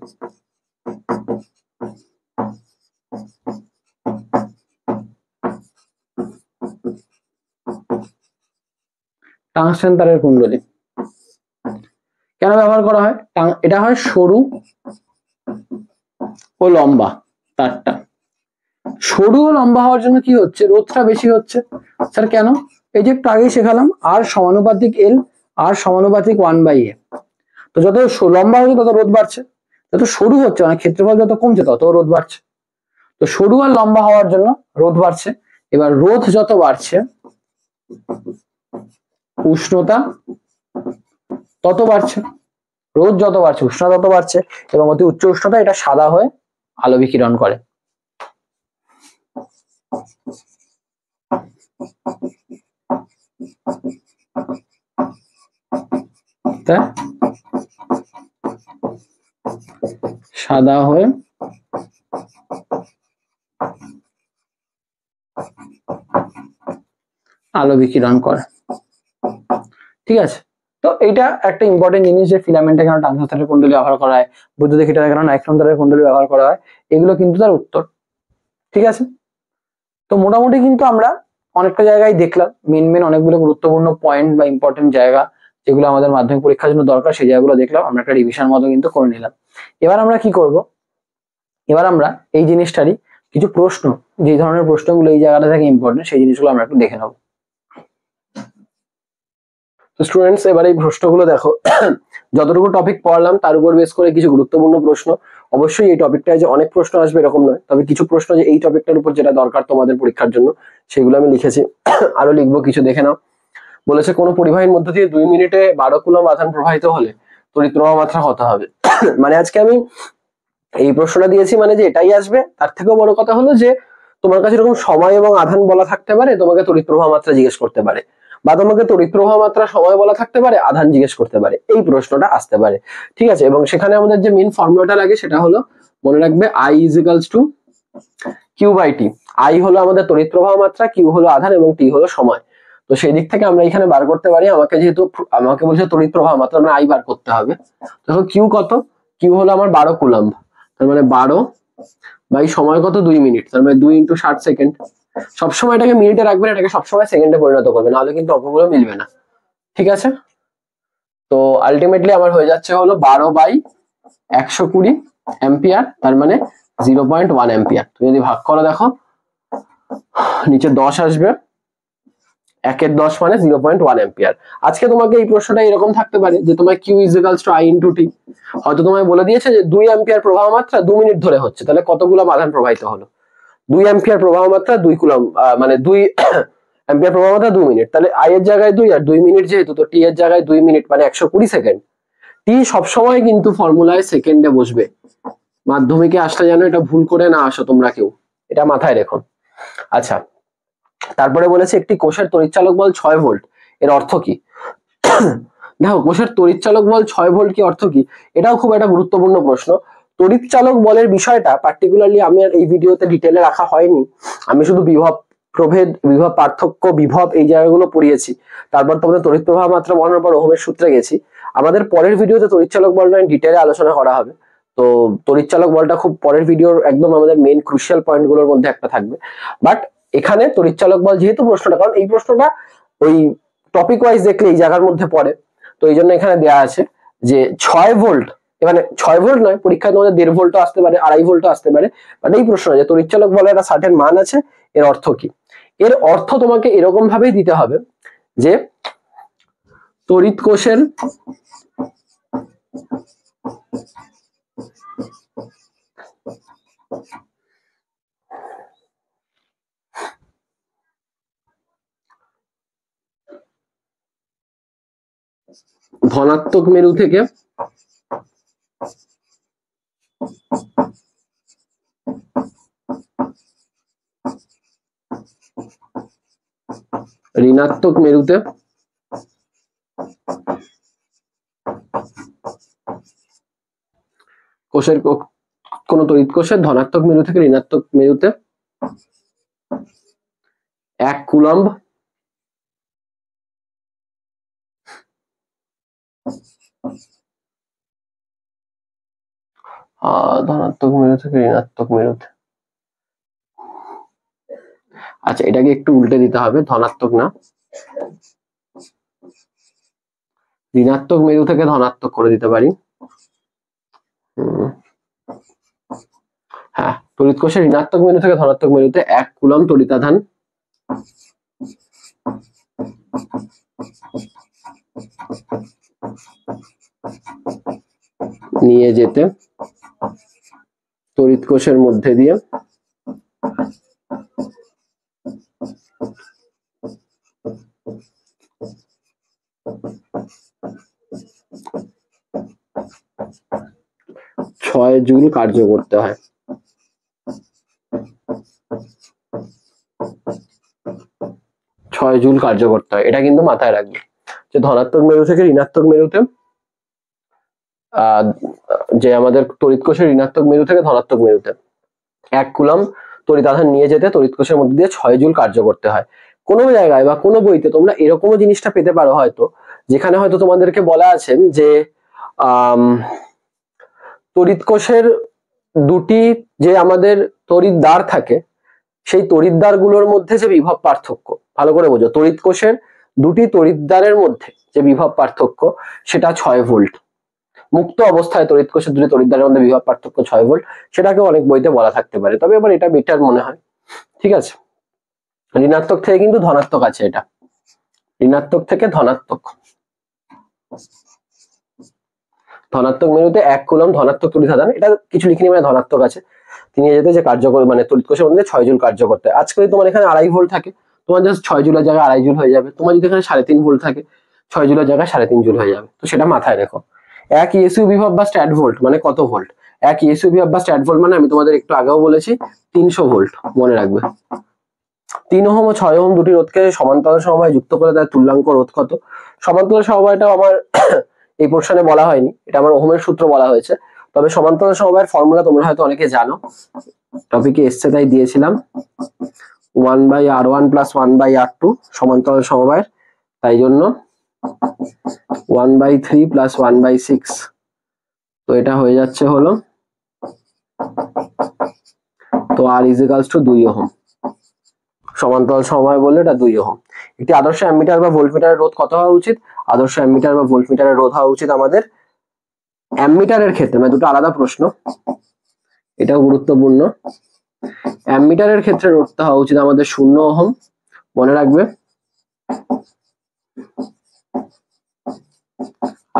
টাংস্টেন তারের কুণ্ডলী কেন ব্যবহার করা হয়? এটা হয় সরু ও লম্বা তারটা। সরু ও লম্বা হওয়ার জন্য কি হচ্ছে, রোধটা বেশি হচ্ছে। স্যার কেন? এই যে একটু আগেই শেখালাম, আর সমানুপাতিক এল, আর সমানুপাতিক 1/a। তো যত লম্বা হচ্ছে তত রোধ বাড়ছে, যত সরু হচ্ছে মানে ক্ষেত্রফল যত কমছে তত রোধ বাড়ছে। তো সরু আর লম্বা হওয়ার জন্য রোধ বাড়ছে। এবার রোধ যত বাড়ছে উষ্ণতা তত বাড়ছে, রোধ যত বাড়ছে উষ্ণতা তত বাড়ছে, এবং অতি উচ্চ উষ্ণতা এটা সাদা হয়ে আলো বিকিরণ করে। সাদা হয়ে আলো বিকিরণ করে। ঠিক আছে, তো এইটা একটা ইম্পর্টেন্ট জিনিস যে ফিলামেন্টে কেন টাংস্টেন তারের কুণ্ডলী ব্যবহার করা হয়, বৈদ্যুতিক হিটারে কেন নাইক্রোম তারের কুণ্ডলী ব্যবহার করা হয়, এগুলো কিন্তু তার উত্তর। ঠিক আছে, তো মোটামুটি কিন্তু আমরা অনেকটা জায়গায় দেখলাম, মেন অনেকগুলো গুরুত্বপূর্ণ পয়েন্ট বা ইম্পর্টেন্ট জায়গা যেগুলো আমাদের মাধ্যমিক পরীক্ষার জন্য দরকার, সেই জায়গাগুলো দেখলাম, আমরা একটা রিভিশন মতো কিন্তু করে নিলাম। এবার আমরা কি করব, এবার আমরা এই জিনিসটারই কিছু প্রশ্ন, যে ধরনের প্রশ্নগুলো এই জায়গাটা থেকে ইম্পর্টেন্ট সেই জিনিসগুলো আমরা একটু দেখে নেব।
তো স্টুডেন্টস এবার এই প্রশ্নগুলো দেখো। যতটুকু টপিক পড়লাম তার উপর বেস করে কিছু গুরুত্বপূর্ণ প্রশ্ন। অবশ্যই এই টপিকটায় যে অনেক প্রশ্ন আসবে এরকম নয়, তবে কিছু প্রশ্ন যে এই টপিকটার উপর যেটা দরকার তোমাদের পরীক্ষার জন্য সেগুলো আমি লিখেছি। আরো লিখবো কিছু, দেখে নাও। বলেছে কোনো পরিবাহীর মধ্য দিয়ে 2 মিনিটে 12 কুলম্ব আধান প্রবাহিত হলে তড়িৎ প্রবাহ মাত্রা কত হবে। মানে আজকে আমি এই প্রশ্নটা দিয়েছি মানে যে এটাই আসবে। তার থেকেও বড় কথা হলো যে তোমার কাছে এরকম সময় এবং আধান বলা থাকতে পারে, তোমাকে তড়িৎ প্রবাহ মাত্রা জিজ্ঞেস করতে পারে, বা তোমাকে তড়িৎ প্রবাহ মাত্রা সময় বলা থাকতে পারে, আধান জিজ্ঞেস করতে পারে, এই প্রশ্নটা আসতে পারে। ঠিক আছে, এবং সেখানে আমাদের যে মেইন ফর্মুলাটা লাগে সেটা হলো, মনে রাখবে, I is equals to Q by T. I হলো আমাদের তড়িৎ প্রবাহ মাত্রা, কিউ হলো আধান এবং টি হলো সময়। তো সেই দিক থেকে আমরা এখানে বার করতে পারি, আমাকে বলছে তড়িৎ প্রবাহ মাত্রা, আমরা আই বার করতে হবে। দেখো কিউ কত, কিউ হলো আমার 12 কুলম্ব, তার মানে 12 বাই সময় কত 2 মিনিট, তার মানে 2 × 60 সেকেন্ড। সবসময় এটাকে মিনিটে রাখবেন, এটাকে সবসময় সেকেন্ডে পরিণত করবেন, নাহলে কিন্তু অঙ্কগুলো মিলবে না। ঠিক আছে, তো আলটিমেটলি আমার হয়ে যাচ্ছে হলো 12 বাই 120 অ্যাম্পিয়ার, তার মানে 0.1 অ্যাম্পিয়ার। তুমি যদি ভাগ করো দেখো নিচে 10 আসবে, 1 এর 10 মানে 0.1 অ্যাম্পিয়ার। আজকে তোমাকে এই প্রশ্নটা এরকম থাকতে পারে যে তোমার Q equals to I into T. হয়তো তোমায় বলে দিয়েছে যে 2 অ্যাম্পিয়ার প্রবাহ মাত্রা 2 মিনিট ধরে হচ্ছে, তাহলে কতগুলো আধান প্রবাহিত হলো। 2 অ্যাম্পিয়ার প্রবাহ মাত্রা 2 কুলম্ব, মানে 2 অ্যাম্পিয়ার প্রবাহ মাত্রা 2 মিনিট, তাহলে আই এর জায়গায় 2 আর 2 মিনিট যেহেতু, তো টি এর জায়গায় 2 মিনিট মানে 120 সেকেন্ড। টি সবসময় কিন্তু ফর্মুলায় সেকেন্ডে বসবে, মাধ্যমিকে আসলে যেন এটা ভুল করে না আসো তোমরা কেউ, এটা মাথায় রেখো। আচ্ছা, তারপরে বলেছে একটি কোষের তড়িৎচালক বল 6 ভোল্ট, এর অর্থ কি। দেখো কোষের তড়িৎচালক বল 6 ভোল্ট কি অর্থ কি, এটাও খুব একটা গুরুত্বপূর্ণ প্রশ্ন। তড়িৎচালক বলের বিষয়টা পার্টিকুলারলি আমি আর এই ভিডিওতে ডিটেলে রাখা হয়নি, আমি শুধু বিভব প্রভেদ, বিভব পার্থক্য, বিভব এই জায়গাগুলো পড়িয়েছি। তারপর তোমাদের তড়িৎ প্রবাহ মাত্রা বলানোর পর ওহমের সূত্রে গেছি। আমাদের পরের ভিডিওতে তড়িৎচালক বলটা ডিটেলে আলোচনা করা হবে। তো তড়িৎচালক বলটা খুব পরের ভিডিওর একদম আমাদের মেইন ক্রুশিয়াল পয়েন্ট গুলোর মধ্যে একটা থাকবে। বাট এখানে তড়িৎচালক বল যেহেতু প্রশ্নটা, কারণ এই প্রশ্নটা ওই টপিক ওয়াইজ দেখলে এই জায়গার মধ্যে পড়ে, তো এই জন্য এখানে দেওয়া আছে যে 6 ভোল্ট, মানে 6 ভোল্ট নয়, পরীক্ষায় তোমাদের 1.5 ভোল্টও আসতে পারে, 2.5 ভোল্টও আসতে পারে। বাট এই প্রশ্ন যে তড়িৎচালক বলের একটা সার্টেন মান আছে, এর অর্থ কি। এর অর্থ তোমাকে এরকম ভাবেই দিতে হবে যে তড়িৎ কোষের ধনাত্মক মেরু থেকে ঋণাত্মক মেরুতে কোষের কোন তড়িৎ কোষের ধনাত্মক মেরু থেকে ঋণাত্মক মেরুতে 1 কুলম্ব ধনাত্মক মেরু থেকে ঋণাত্মক মেরুতে, আচ্ছা এটাকে একটু উল্টে দিতে হবে, ধনাত্মক না, ঋণাত্মক মেরু থেকে ধনাত্মক করে দিতে পারি। হ্যাঁ, তড়িৎ কোষের ঋণাত্মক মেরু থেকে ধনাত্মক মেরুতে 1 কুলম্ব তড়িতাধান নিয়ে যেতে তড়িৎ কোষের মধ্যে দিয়ে 6 জুল কার্য করতে হয়। 6 জুল কার্য করতে হয়, এটা কিন্তু মাথায় রাখবে যে ধনাত্মক মেরু থেকে ঋণাত্মক মেরুতে যে আমাদের তড়িৎ কোষের ঋণাত্মক মেরু থেকে ধনাত্মক মেরুতে 1 কুলম্ব তড়িতাধান নিয়ে যেতে তড়িৎ কোষের মধ্যে দিয়ে 6 জুল কার্য করতে হয়। কোনো জায়গায় বা কোনো বইতে তোমরা এরকমও জিনিসটা পেতে পারো হয়তো, যেখানে হয়তো তোমাদেরকে বলা আছে যে তড়িৎ কোষের দুটি যে আমাদের তড়িৎদ্বার থাকে, সেই তড়িৎদ্বার গুলোর মধ্যে যে বিভব পার্থক্য, ভালো করে বোঝো, তড়িৎ কোষের দুটি তড়িৎদ্বারের মধ্যে যে বিভব পার্থক্য সেটা 6 ভোল্ট। মুক্ত অবস্থায় তড়িৎ কোষের দুটি তড়িৎদ্বারের মধ্যে বিভব পার্থক্য 6 ভোল্ট, সেটাকে অনেক বইতে বলা থাকতে পারে, তবে এবার এটা বেটার মনে হয়। ঠিক আছে, ঋণাত্মক থেকে কিন্তু ধনাত্মক আছে, এটা ঋণাত্মক থেকে ধনাত্মক, ধনাত্মক মেরুতে 1 কুলম্ব ধনাত্মক তড়িৎ আধান, এটা কিছু লিখিনি মানে ধনাত্মক আছে, তিনি যেতে যে কার্যকর মানে তড়িৎ কোষের মধ্যে 6 জুল কার্য করতে হয়। আজকে তোমার এখানে 2.5 ভোল্ট থাকে, তোমার জাস্ট 6 জুলের জায়গায় 2.5 জুল হয়ে যাবে। তোমার যদি এখানে 3.5 ভোল্ট থাকে, 6 জুলের জায়গায় 3.5 জুল হয়ে যাবে। তো সেটা মাথায় রেখো। 1 ইএসইউ বিভব বা স্ট্যাট ভোল্ট মানে কত ভোল্ট? 1 ইএসইউ বিভব বা স্ট্যাট ভোল্ট মানে আমি তোমাদের একটু আগেও বলেছি 300 ভোল্ট, মনে রাখবে। 3 ওহম ও 6 ওহম দুটি রোধকে সমান্তরাল সমবায় যুক্ত করে তার তুল্যাঙ্ক রোধ কত? সমান্তরাল সমবায়টা আমার এই পোর্শনে বলা হয়নি, এটা আমার ওহমের সূত্র বলা হয়েছে। তবে সমান্তরাল সমবায়ের ফর্মুলা তোমরা হয়তো অনেকে জানো, টপিকে এসছে তাই দিয়েছিলাম। 1/r1 + 1/r2 সমান্তরাল সমবায়ের, তাই জন্য 1/3 + 1/6, তো এটা হয়ে যাচ্ছে হলো, তো r = 2 ওহম। সমান্তরাল সমবায় বললে এটা 2 ওহম। একটি আদর্শ অ্যামিটার বা ভোল্টমিটারের রোধ কত হওয়া উচিত? আদর্শ অ্যামিটার বা ভোল্টমিটারের রোধ হওয়া উচিত আমাদের অ্যামিটারের ক্ষেত্রে, মানে দুটো আলাদা প্রশ্ন, এটাও গুরুত্বপূর্ণ। অ্যামিটারের ক্ষেত্রে রোধটা হওয়া উচিত আমাদের 0 ওহম, মনে রাখবে।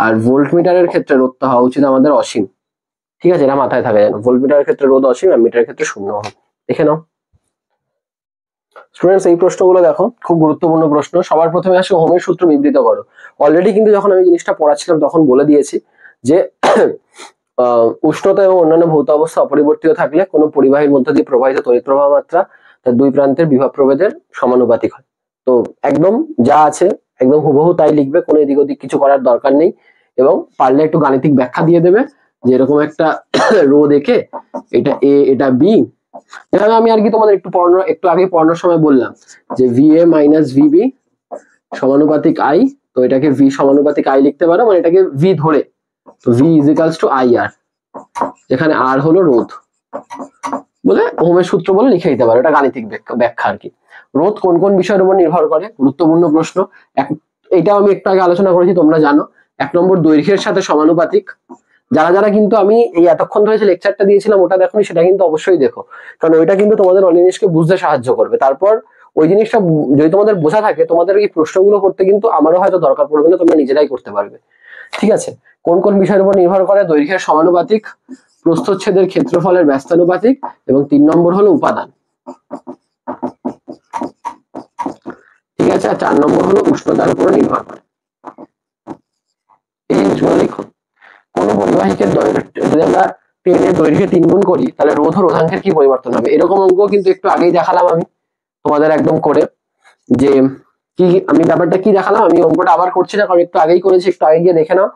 আর ভোল্টমিটারের ক্ষেত্রে রোধটা হওয়া উচিত আমাদের অসীম। ঠিক আছে, এটা মাথায় থাকে যেন, ভোল্টমিটারের ক্ষেত্রে রোধ অসীম, অ্যামিটারের ক্ষেত্রে 0 ওহম। দেখে নাও স্টুডেন্টস, এই প্রশ্নগুলো দেখো, খুব গুরুত্বপূর্ণ প্রশ্ন। সবার প্রথমে আসে ওহমের সূত্র বিবৃত করো। অলরেডি কিন্তু যখন আমি জিনিসটা পড়াচ্ছিলাম তখন বলে দিয়েছি যে উষ্ণতা এবং অন্যান্য ভৌত অবস্থা অপরিবর্তিত থাকলে কোনো পরিবাহীর মধ্য দিয়ে প্রবাহিত তড়িৎ প্রবাহ মাত্রা তার দুই প্রান্তের বিভব প্রভেদের সমানুপাতিক হয়। তো একদম যা আছে একদম হুবহু তাই লিখবে, কোনো এদিক ওদিক কিছু করার দরকার নেই। এবং পারলে একটু গাণিতিক ব্যাখ্যা দিয়ে দেবে, যে এরকম একটা রোধ এঁকে এটা এ এটা বি, যেভাবে আমি আর কি তোমাদের একটু আগে পড়ানোর সময় বললাম যে VA - VB সমানুপাতিক I, তো এটাকে V সমানুপাতিক I লিখতে পারো, মানে এটাকে V ধরে, তো V = IR, যেখানে R হলো রোধ বলে ওহমের সূত্র বলে লিখে দিতে পারো, এটা গাণিতিক ব্যাখ্যা আর কি। রোধ কোন কোন বিষয়ের উপর নির্ভর করে? গুরুত্বপূর্ণ প্রশ্ন। এটাও আমি একটু আগে আলোচনা করেছি, তোমরা জানো। 1 নম্বর দৈর্ঘ্যের সাথে সমানুপাতিক। যারা যারা কিন্তু আমি এই এতক্ষণ ধরে যে লেকচারটা দিয়েছিলাম ওটা দেখোনি, সেটা কিন্তু অবশ্যই দেখো, কারণ ওইটা কিন্তু তোমাদের অনেক জিনিসকে বুঝতে সাহায্য করবে। তারপর ওই জিনিসটা যদি তোমাদের বোঝা থাকে, তোমাদের এই প্রশ্নগুলো করতে কিন্তু আমারও হয়তো দরকার পড়বে না, তোমরা নিজেরাই করতে পারবে। ঠিক আছে, কোন কোন বিষয়ের উপর নির্ভর করে? দৈর্ঘ্যের সমানুপাতিক, প্রস্থচ্ছেদের ক্ষেত্রফলের ব্যস্তানুপাতিক, এবং 3 নম্বর হলো উপাদান। ঠিক আছে, আর 4 নম্বর হলো উষ্ণতার উপর নির্ভর করে। এই জিনিসগুলো লিখো। কোন পরিবাহীকে যদি আমরা ট্রেনের দৈর্ঘ্যে 3 গুণ করি, তাহলে রোধ ও রোধাঙ্কের কি পরিবর্তন হবে? এরকম অঙ্ক কিন্তু একটু আগেই দেখালাম আমি তোমাদের একদম করে, যে কি আমি ব্যাপারটা কি দেখালাম। আমি অঙ্কটা আবার করছি না, কারণ একটু আগেই করেছি, একটু আগে গিয়ে দেখে নাও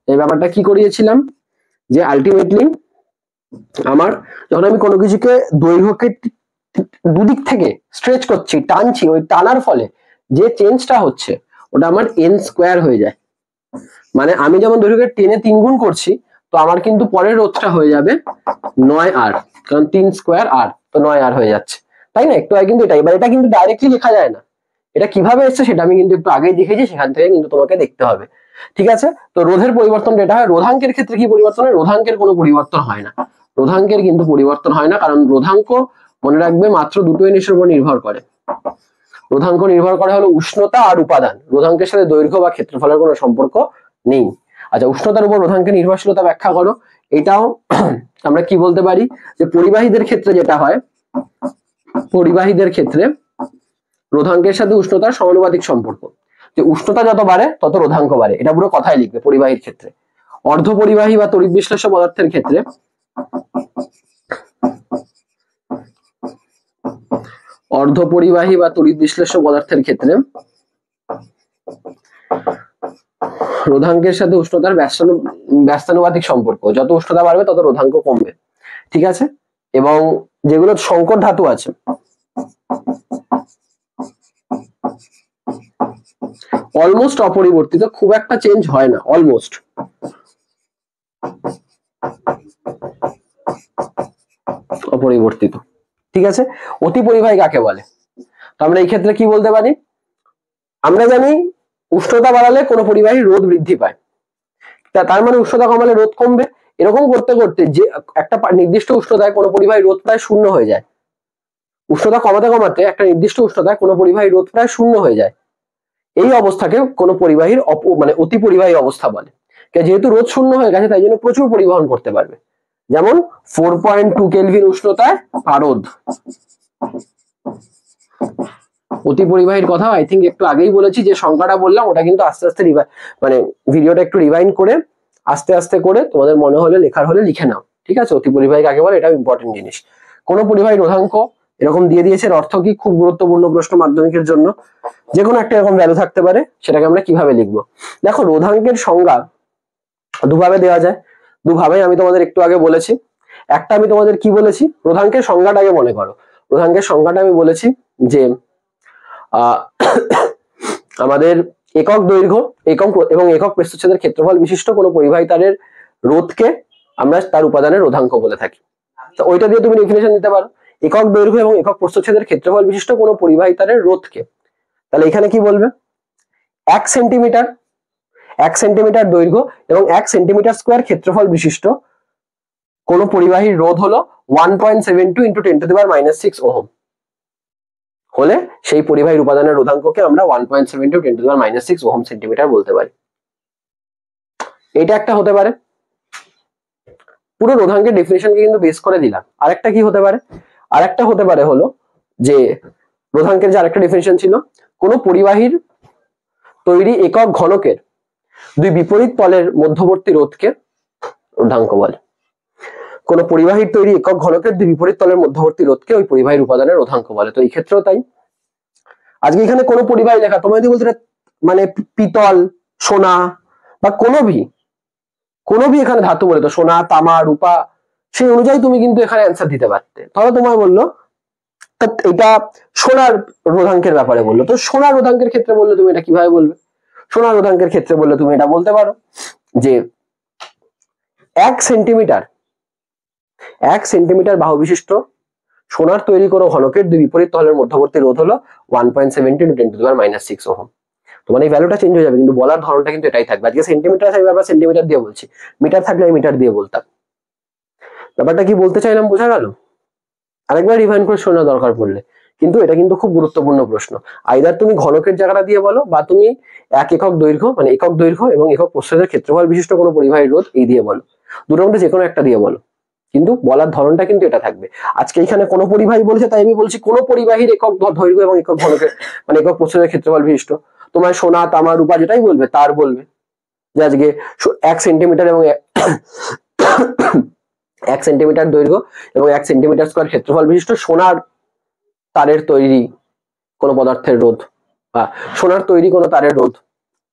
এই ব্যাপারটা কি করিয়েছিলাম। যে আলটিমেটলি আমার যখন আমি কোনো কিছুকে দৈর্ঘ্যকে দুদিক থেকে স্ট্রেচ করছি, টানছি, ওই টানার ফলে যে চেঞ্জটা হচ্ছে ওটা আমার n² হয়ে যায়। মানে আমি যেমন দৈর্ঘ্যকে টেনে 3 গুণ করছি, তো আমার কিন্তু পরের রোধটা হয়ে যাবে 9R, কারণ 3² R, তো 9R হয়ে যাচ্ছে, তাই না? একটু আগে কিন্তু এটা, এবার এটা কিন্তু ডাইরেক্টলি লেখা যায় না, এটা কিভাবে এসছে সেটা আমি কিন্তু একটু আগেই দেখেছি, সেখান থেকে কিন্তু তোমাকে দেখতে হবে। ঠিক আছে, তো রোধের পরিবর্তন যেটা হয়, রোধাঙ্কের ক্ষেত্রে কি পরিবর্তন হয়? রোধাঙ্কের কোনো পরিবর্তন হয় না, রোধাঙ্কের কিন্তু পরিবর্তন হয় না, কারণ রোধাঙ্ক মনে রাখবে মাত্র দুটো জিনিসের উপর নির্ভর করে। রোধাঙ্ক নির্ভর করে হলো উষ্ণতা আর উপাদান, রোধাঙ্কের সাথে দৈর্ঘ্য বা ক্ষেত্রফলের কোনো সম্পর্ক নেই। আচ্ছা, উষ্ণতার উপর রোধাঙ্কের নির্ভরশীলতা ব্যাখ্যা করো। এটাও আমরা কি বলতে পারি, যে পরিবাহীদের ক্ষেত্রে যেটা হয়, পরিবাহীদের ক্ষেত্রে রোধাঙ্কের সাথে উষ্ণতার সমানুপাতিক সম্পর্ক, যে উষ্ণতা যত বাড়ে তত রোধাঙ্ক বাড়ে, এটা পুরো কথাই লিখবে পরিবাহীর ক্ষেত্রে। অর্ধ পরিবাহী বা তড়িৎ বিশ্লেষ্য পদার্থের ক্ষেত্রে, অর্ধ পরিবাহী বা তড়িৎ বিশ্লেষ্য পদার্থের ক্ষেত্রে রোধাঙ্কের সাথে উষ্ণতার ব্যস্তানুপাতিক সম্পর্ক, যত উষ্ণতা বাড়বে তত রোধাঙ্ক কমবে। ঠিক আছে, এবং যেগুলো সংকর ধাতু আছে, অলমোস্ট অপরিবর্তিত, খুব একটা চেঞ্জ হয় না, অলমোস্ট অপরিবর্তিত। ঠিক আছে, অতি পরিবাহী কাকে বলে? তো আমরা এই ক্ষেত্রে কি বলতে পারি, আমরা জানি উষ্ণতা বাড়ালে কোনো পরিবাহীর রোধ বৃদ্ধি পায়, তার মানে উষ্ণতা কমালে রোধ কমবে। এরকম করতে করতে যে একটা নির্দিষ্ট উষ্ণতায় কোনো পরিবাহীর রোধ প্রায় শূন্য হয়ে যায়, উষ্ণতা কমাতে কমাতে একটা নির্দিষ্ট উষ্ণতায় কোনো পরিবাহীর রোধ প্রায় শূন্য হয়ে যায়। এই অবস্থাকে কোনো পরিবাহীর মানে অতি পরিবাহী অবস্থা বলে। যেহেতু রোধ শূন্য হয়ে গেছে তাই জন্য প্রচুর পরিবহন করতে পারবে। যেমন 4.2 কেলভিন উষ্ণতায় পারদ। অতি পরিবাহীর কথা আই থিঙ্ক একটু আগেই বলেছি, যে সংখ্যাটা বললাম ওটা কিন্তু আস্তে আস্তে মানে ভিডিওটা একটু রিভাইন্ড করে আস্তে আস্তে করে তোমাদের মনে হলে লেখার হলে লিখে নাও, ঠিক আছে? অতি পরিবাহী কাকে বলে, এটাও ইম্পর্টেন্ট জিনিস। কোন পরিবাহী রোধাঙ্ক এরকম দিয়ে দিয়েছে, এর অর্থ কি? খুব গুরুত্বপূর্ণ প্রশ্ন মাধ্যমিকের জন্য। যে কোনো একটা এরকম ভ্যালু থাকতে পারে, সেটাকে আমরা কিভাবে লিখবো? দেখো, রোধাঙ্কের সংজ্ঞা দুভাবে দেওয়া যায়। দুভাবে আমি তোমাদের একটু আগে বলেছি। একটা আমি তোমাদের কি বলেছি, রোধাঙ্কের সংজ্ঞাটা আগে মনে করো। রোধাঙ্কের সংজ্ঞাটা আমি বলেছি যে আমাদের একক দৈর্ঘ্য এবং একক প্রস্থচ্ছেদের ক্ষেত্রফল বিশিষ্ট কোনো পরিবাহী তারের রোধকে আমরা তার উপাদানের রোধাঙ্ক বলে থাকি। তো ওইটা দিয়ে তুমি ডেফিনেশন দিতে পারো, একক দৈর্ঘ্য এবং একক প্রস্থচ্ছেদের ক্ষেত্রফল বিশিষ্ট কোনো পরিবাহী তারের রোধকে। তাহলে এখানে কি বলবে? 1 সেন্টিমিটার দৈর্ঘ্য এবং 1 সেন্টিমিটার স্কোয়ার ক্ষেত্রফল বিশিষ্ট কোন পরিবাহীর রোধ হলো 1.72 × 10⁻⁻6 ওহম। হলে সেই পরিবাহীর উপাদানের রোধাঙ্ককে আমরা 1.72 × 10⁻⁻6 ওহম সেন্টিমিটার বলতে পারি। এটা একটা হতে পারে। পুরো রোধাঙ্কের ডেফিনেশনকে কিন্তু বেস করে দিলাম। আরেকটা কি হতে পারে? আরেকটা হতে পারে হলো যে রোধাঙ্কের যে আরেকটা ডেফিনেশন ছিল, কোন পরিবাহীর তৈরি একক ঘনকের দুই বিপরীত তলের মধ্যবর্তী রোধকে রোধাঙ্ক বলে। কোন পরিবাহীর তৈরি একক ঘনকের দুই বিপরীত তলের মধ্যবর্তী রোধকে ওই পরিবাহীর উপাদানের রোধাঙ্ক বলে। তো এই ক্ষেত্রেও তাই। আজকে এখানে কোনো পরিবাহী লেখা, তোমরা যদি বলতে মানে পিতল, সোনা বা কোনো ভি এখানে ধাতু বলে, তো সোনা, তামা, রূপা, সেই অনুযায়ী তুমি কিন্তু এখানে অ্যান্সার দিতে পারতে। ধরো তোমায় বললো এটা সোনার রোধাঙ্কের ব্যাপারে বললো, তো সোনার রোধাঙ্কের ক্ষেত্রে বললে তুমি এটা কিভাবে বলবে? সোনার রোধাঙ্কের ক্ষেত্রে বললে তুমি এটা বলতে পারো যে 1 সেন্টিমিটার বাহু বিশিষ্ট সোনার তৈরি কোনো ঘনকের দুই বিপরীত তলের মধ্যবর্তী রোধ হলো 1.72 × 10⁻⁻6 ওহম। তোমার এই ভ্যালুটা চেঞ্জ হয়ে যাবে, কিন্তু বলার ধরনটা কিন্তু এটাই থাকবে। আজকে সেন্টিমিটার থাকবে, আমরা সেন্টিমিটার দিয়ে বলছি, মিটার থাকলে আমি মিটার দিয়ে বলতাম। ব্যাপারটা কি বলতে চাইলাম বোঝা গেল? আরেকবার রিভাইন্ড করে শোনা দরকার পড়লে। কিন্তু এটা কিন্তু খুব গুরুত্বপূর্ণ প্রশ্ন। আইদার তুমি ঘনকের জায়গাটা দিয়ে বলো, বা তুমি একক দৈর্ঘ্য মানে একক দৈর্ঘ্য এবং একক প্রস্থচ্ছেদের ক্ষেত্রফল বিশিষ্ট কোনো পরিবাহীর রোধ এই দিয়ে বলো। দুটোর মধ্যে যে কোনো একটা দিয়ে বলো, কিন্তু বলার ধরনটা কিন্তু এটা থাকবে। আজকে এখানে কোনো পরিবাহী বলেছে তাই আমি বলছি কোনো পরিবাহীর একক দৈর্ঘ্য এবং একক ঘনকের মানে একক প্রস্থচ্ছেদের ক্ষেত্রফল বিশিষ্ট। তোমার সোনা, তামা, রূপা যেটাই বলবে তার বলবে যে আজকে 1 সেন্টিমিটার এবং 1 সেন্টিমিটার দৈর্ঘ্য এবং 1 সেন্টিমিটার স্কোয়ার ক্ষেত্রফল বিশিষ্ট সোনার তারের তৈরি কোনো পদার্থের রোধ, বা সোনার তৈরি কোনো তারের রোধ।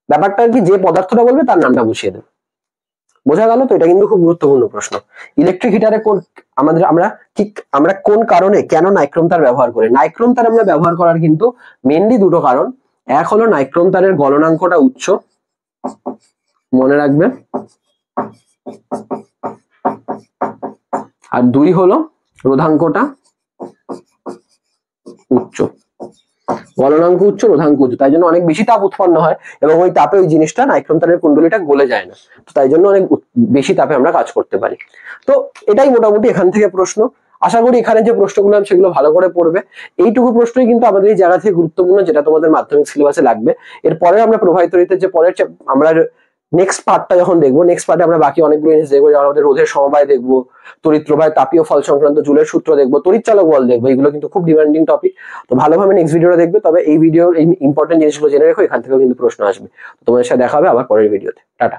ব্যাপারটা কি, যে পদার্থটা বলবে তার নামটা বসিয়ে দেবে। বোঝা গেল তো? এটা কিন্তু খুব গুরুত্বপূর্ণ প্রশ্ন। ইলেকট্রিক হিটারে আমরা কোন কারণে কেন নাইক্রোম তার ব্যবহার করি? নাইক্রোম তার আমরা ব্যবহার করার কিন্তু মেইনলি দুটো কারণ। এক হলো নাইক্রোম তারের গলনাঙ্কটা উচ্চ, মনে রাখবে, আর দুই হলো রোধাঙ্কটা উচ্চ। গলনাঙ্ক উচ্চ, রোধাঙ্ক উচ্চ, তাই জন্য অনেক বেশি তাপ উৎপন্ন হয় এবং ওই তাপে ওই জিনিসটা নাইক্রোম তারের কুণ্ডলীটা গলে যায় না, তো তাই জন্য অনেক বেশি তাপে আমরা কাজ করতে পারি। তো এটাই মোটামুটি এখান থেকে প্রশ্ন। আশা করি এখানে যে প্রশ্নগুলো সেগুলো ভালো করে পড়বে। এইটুকু প্রশ্নই কিন্তু আমাদের এই জায়গা থেকে গুরুত্বপূর্ণ, যেটা তোমাদের মাধ্যমিক সিলেবাসে লাগবে। এরপরে আমরা প্রবাহিত তড়িতের যে পরের আমরা নেক্সট পার্টটা যখন দেখবো, নেক্সট পার্টে আমরা বাকি অনেকগুলো জিনিস দেখবো, যেমন আমাদের রোধের সমবায় দেখবো, তড়িৎ প্রবাহ, তাপীয় ফল সংক্রান্ত জুলের সূত্র দেখবো, তড়িৎ চালক বল দেখবো। এগুলো কিন্তু খুব ডিমান্ডিং টপিক, তো ভালোভাবে নেক্সট ভিডিওটা দেখবে। তবে এই ভিডিওর এই ইম্পর্টেন্ট জিনিসগুলো জেনে রেখো, এখান থেকেও কিন্তু প্রশ্ন আসবে। তোমাদের সাথে দেখা হবে আবার পরের ভিডিওতে। টাটা।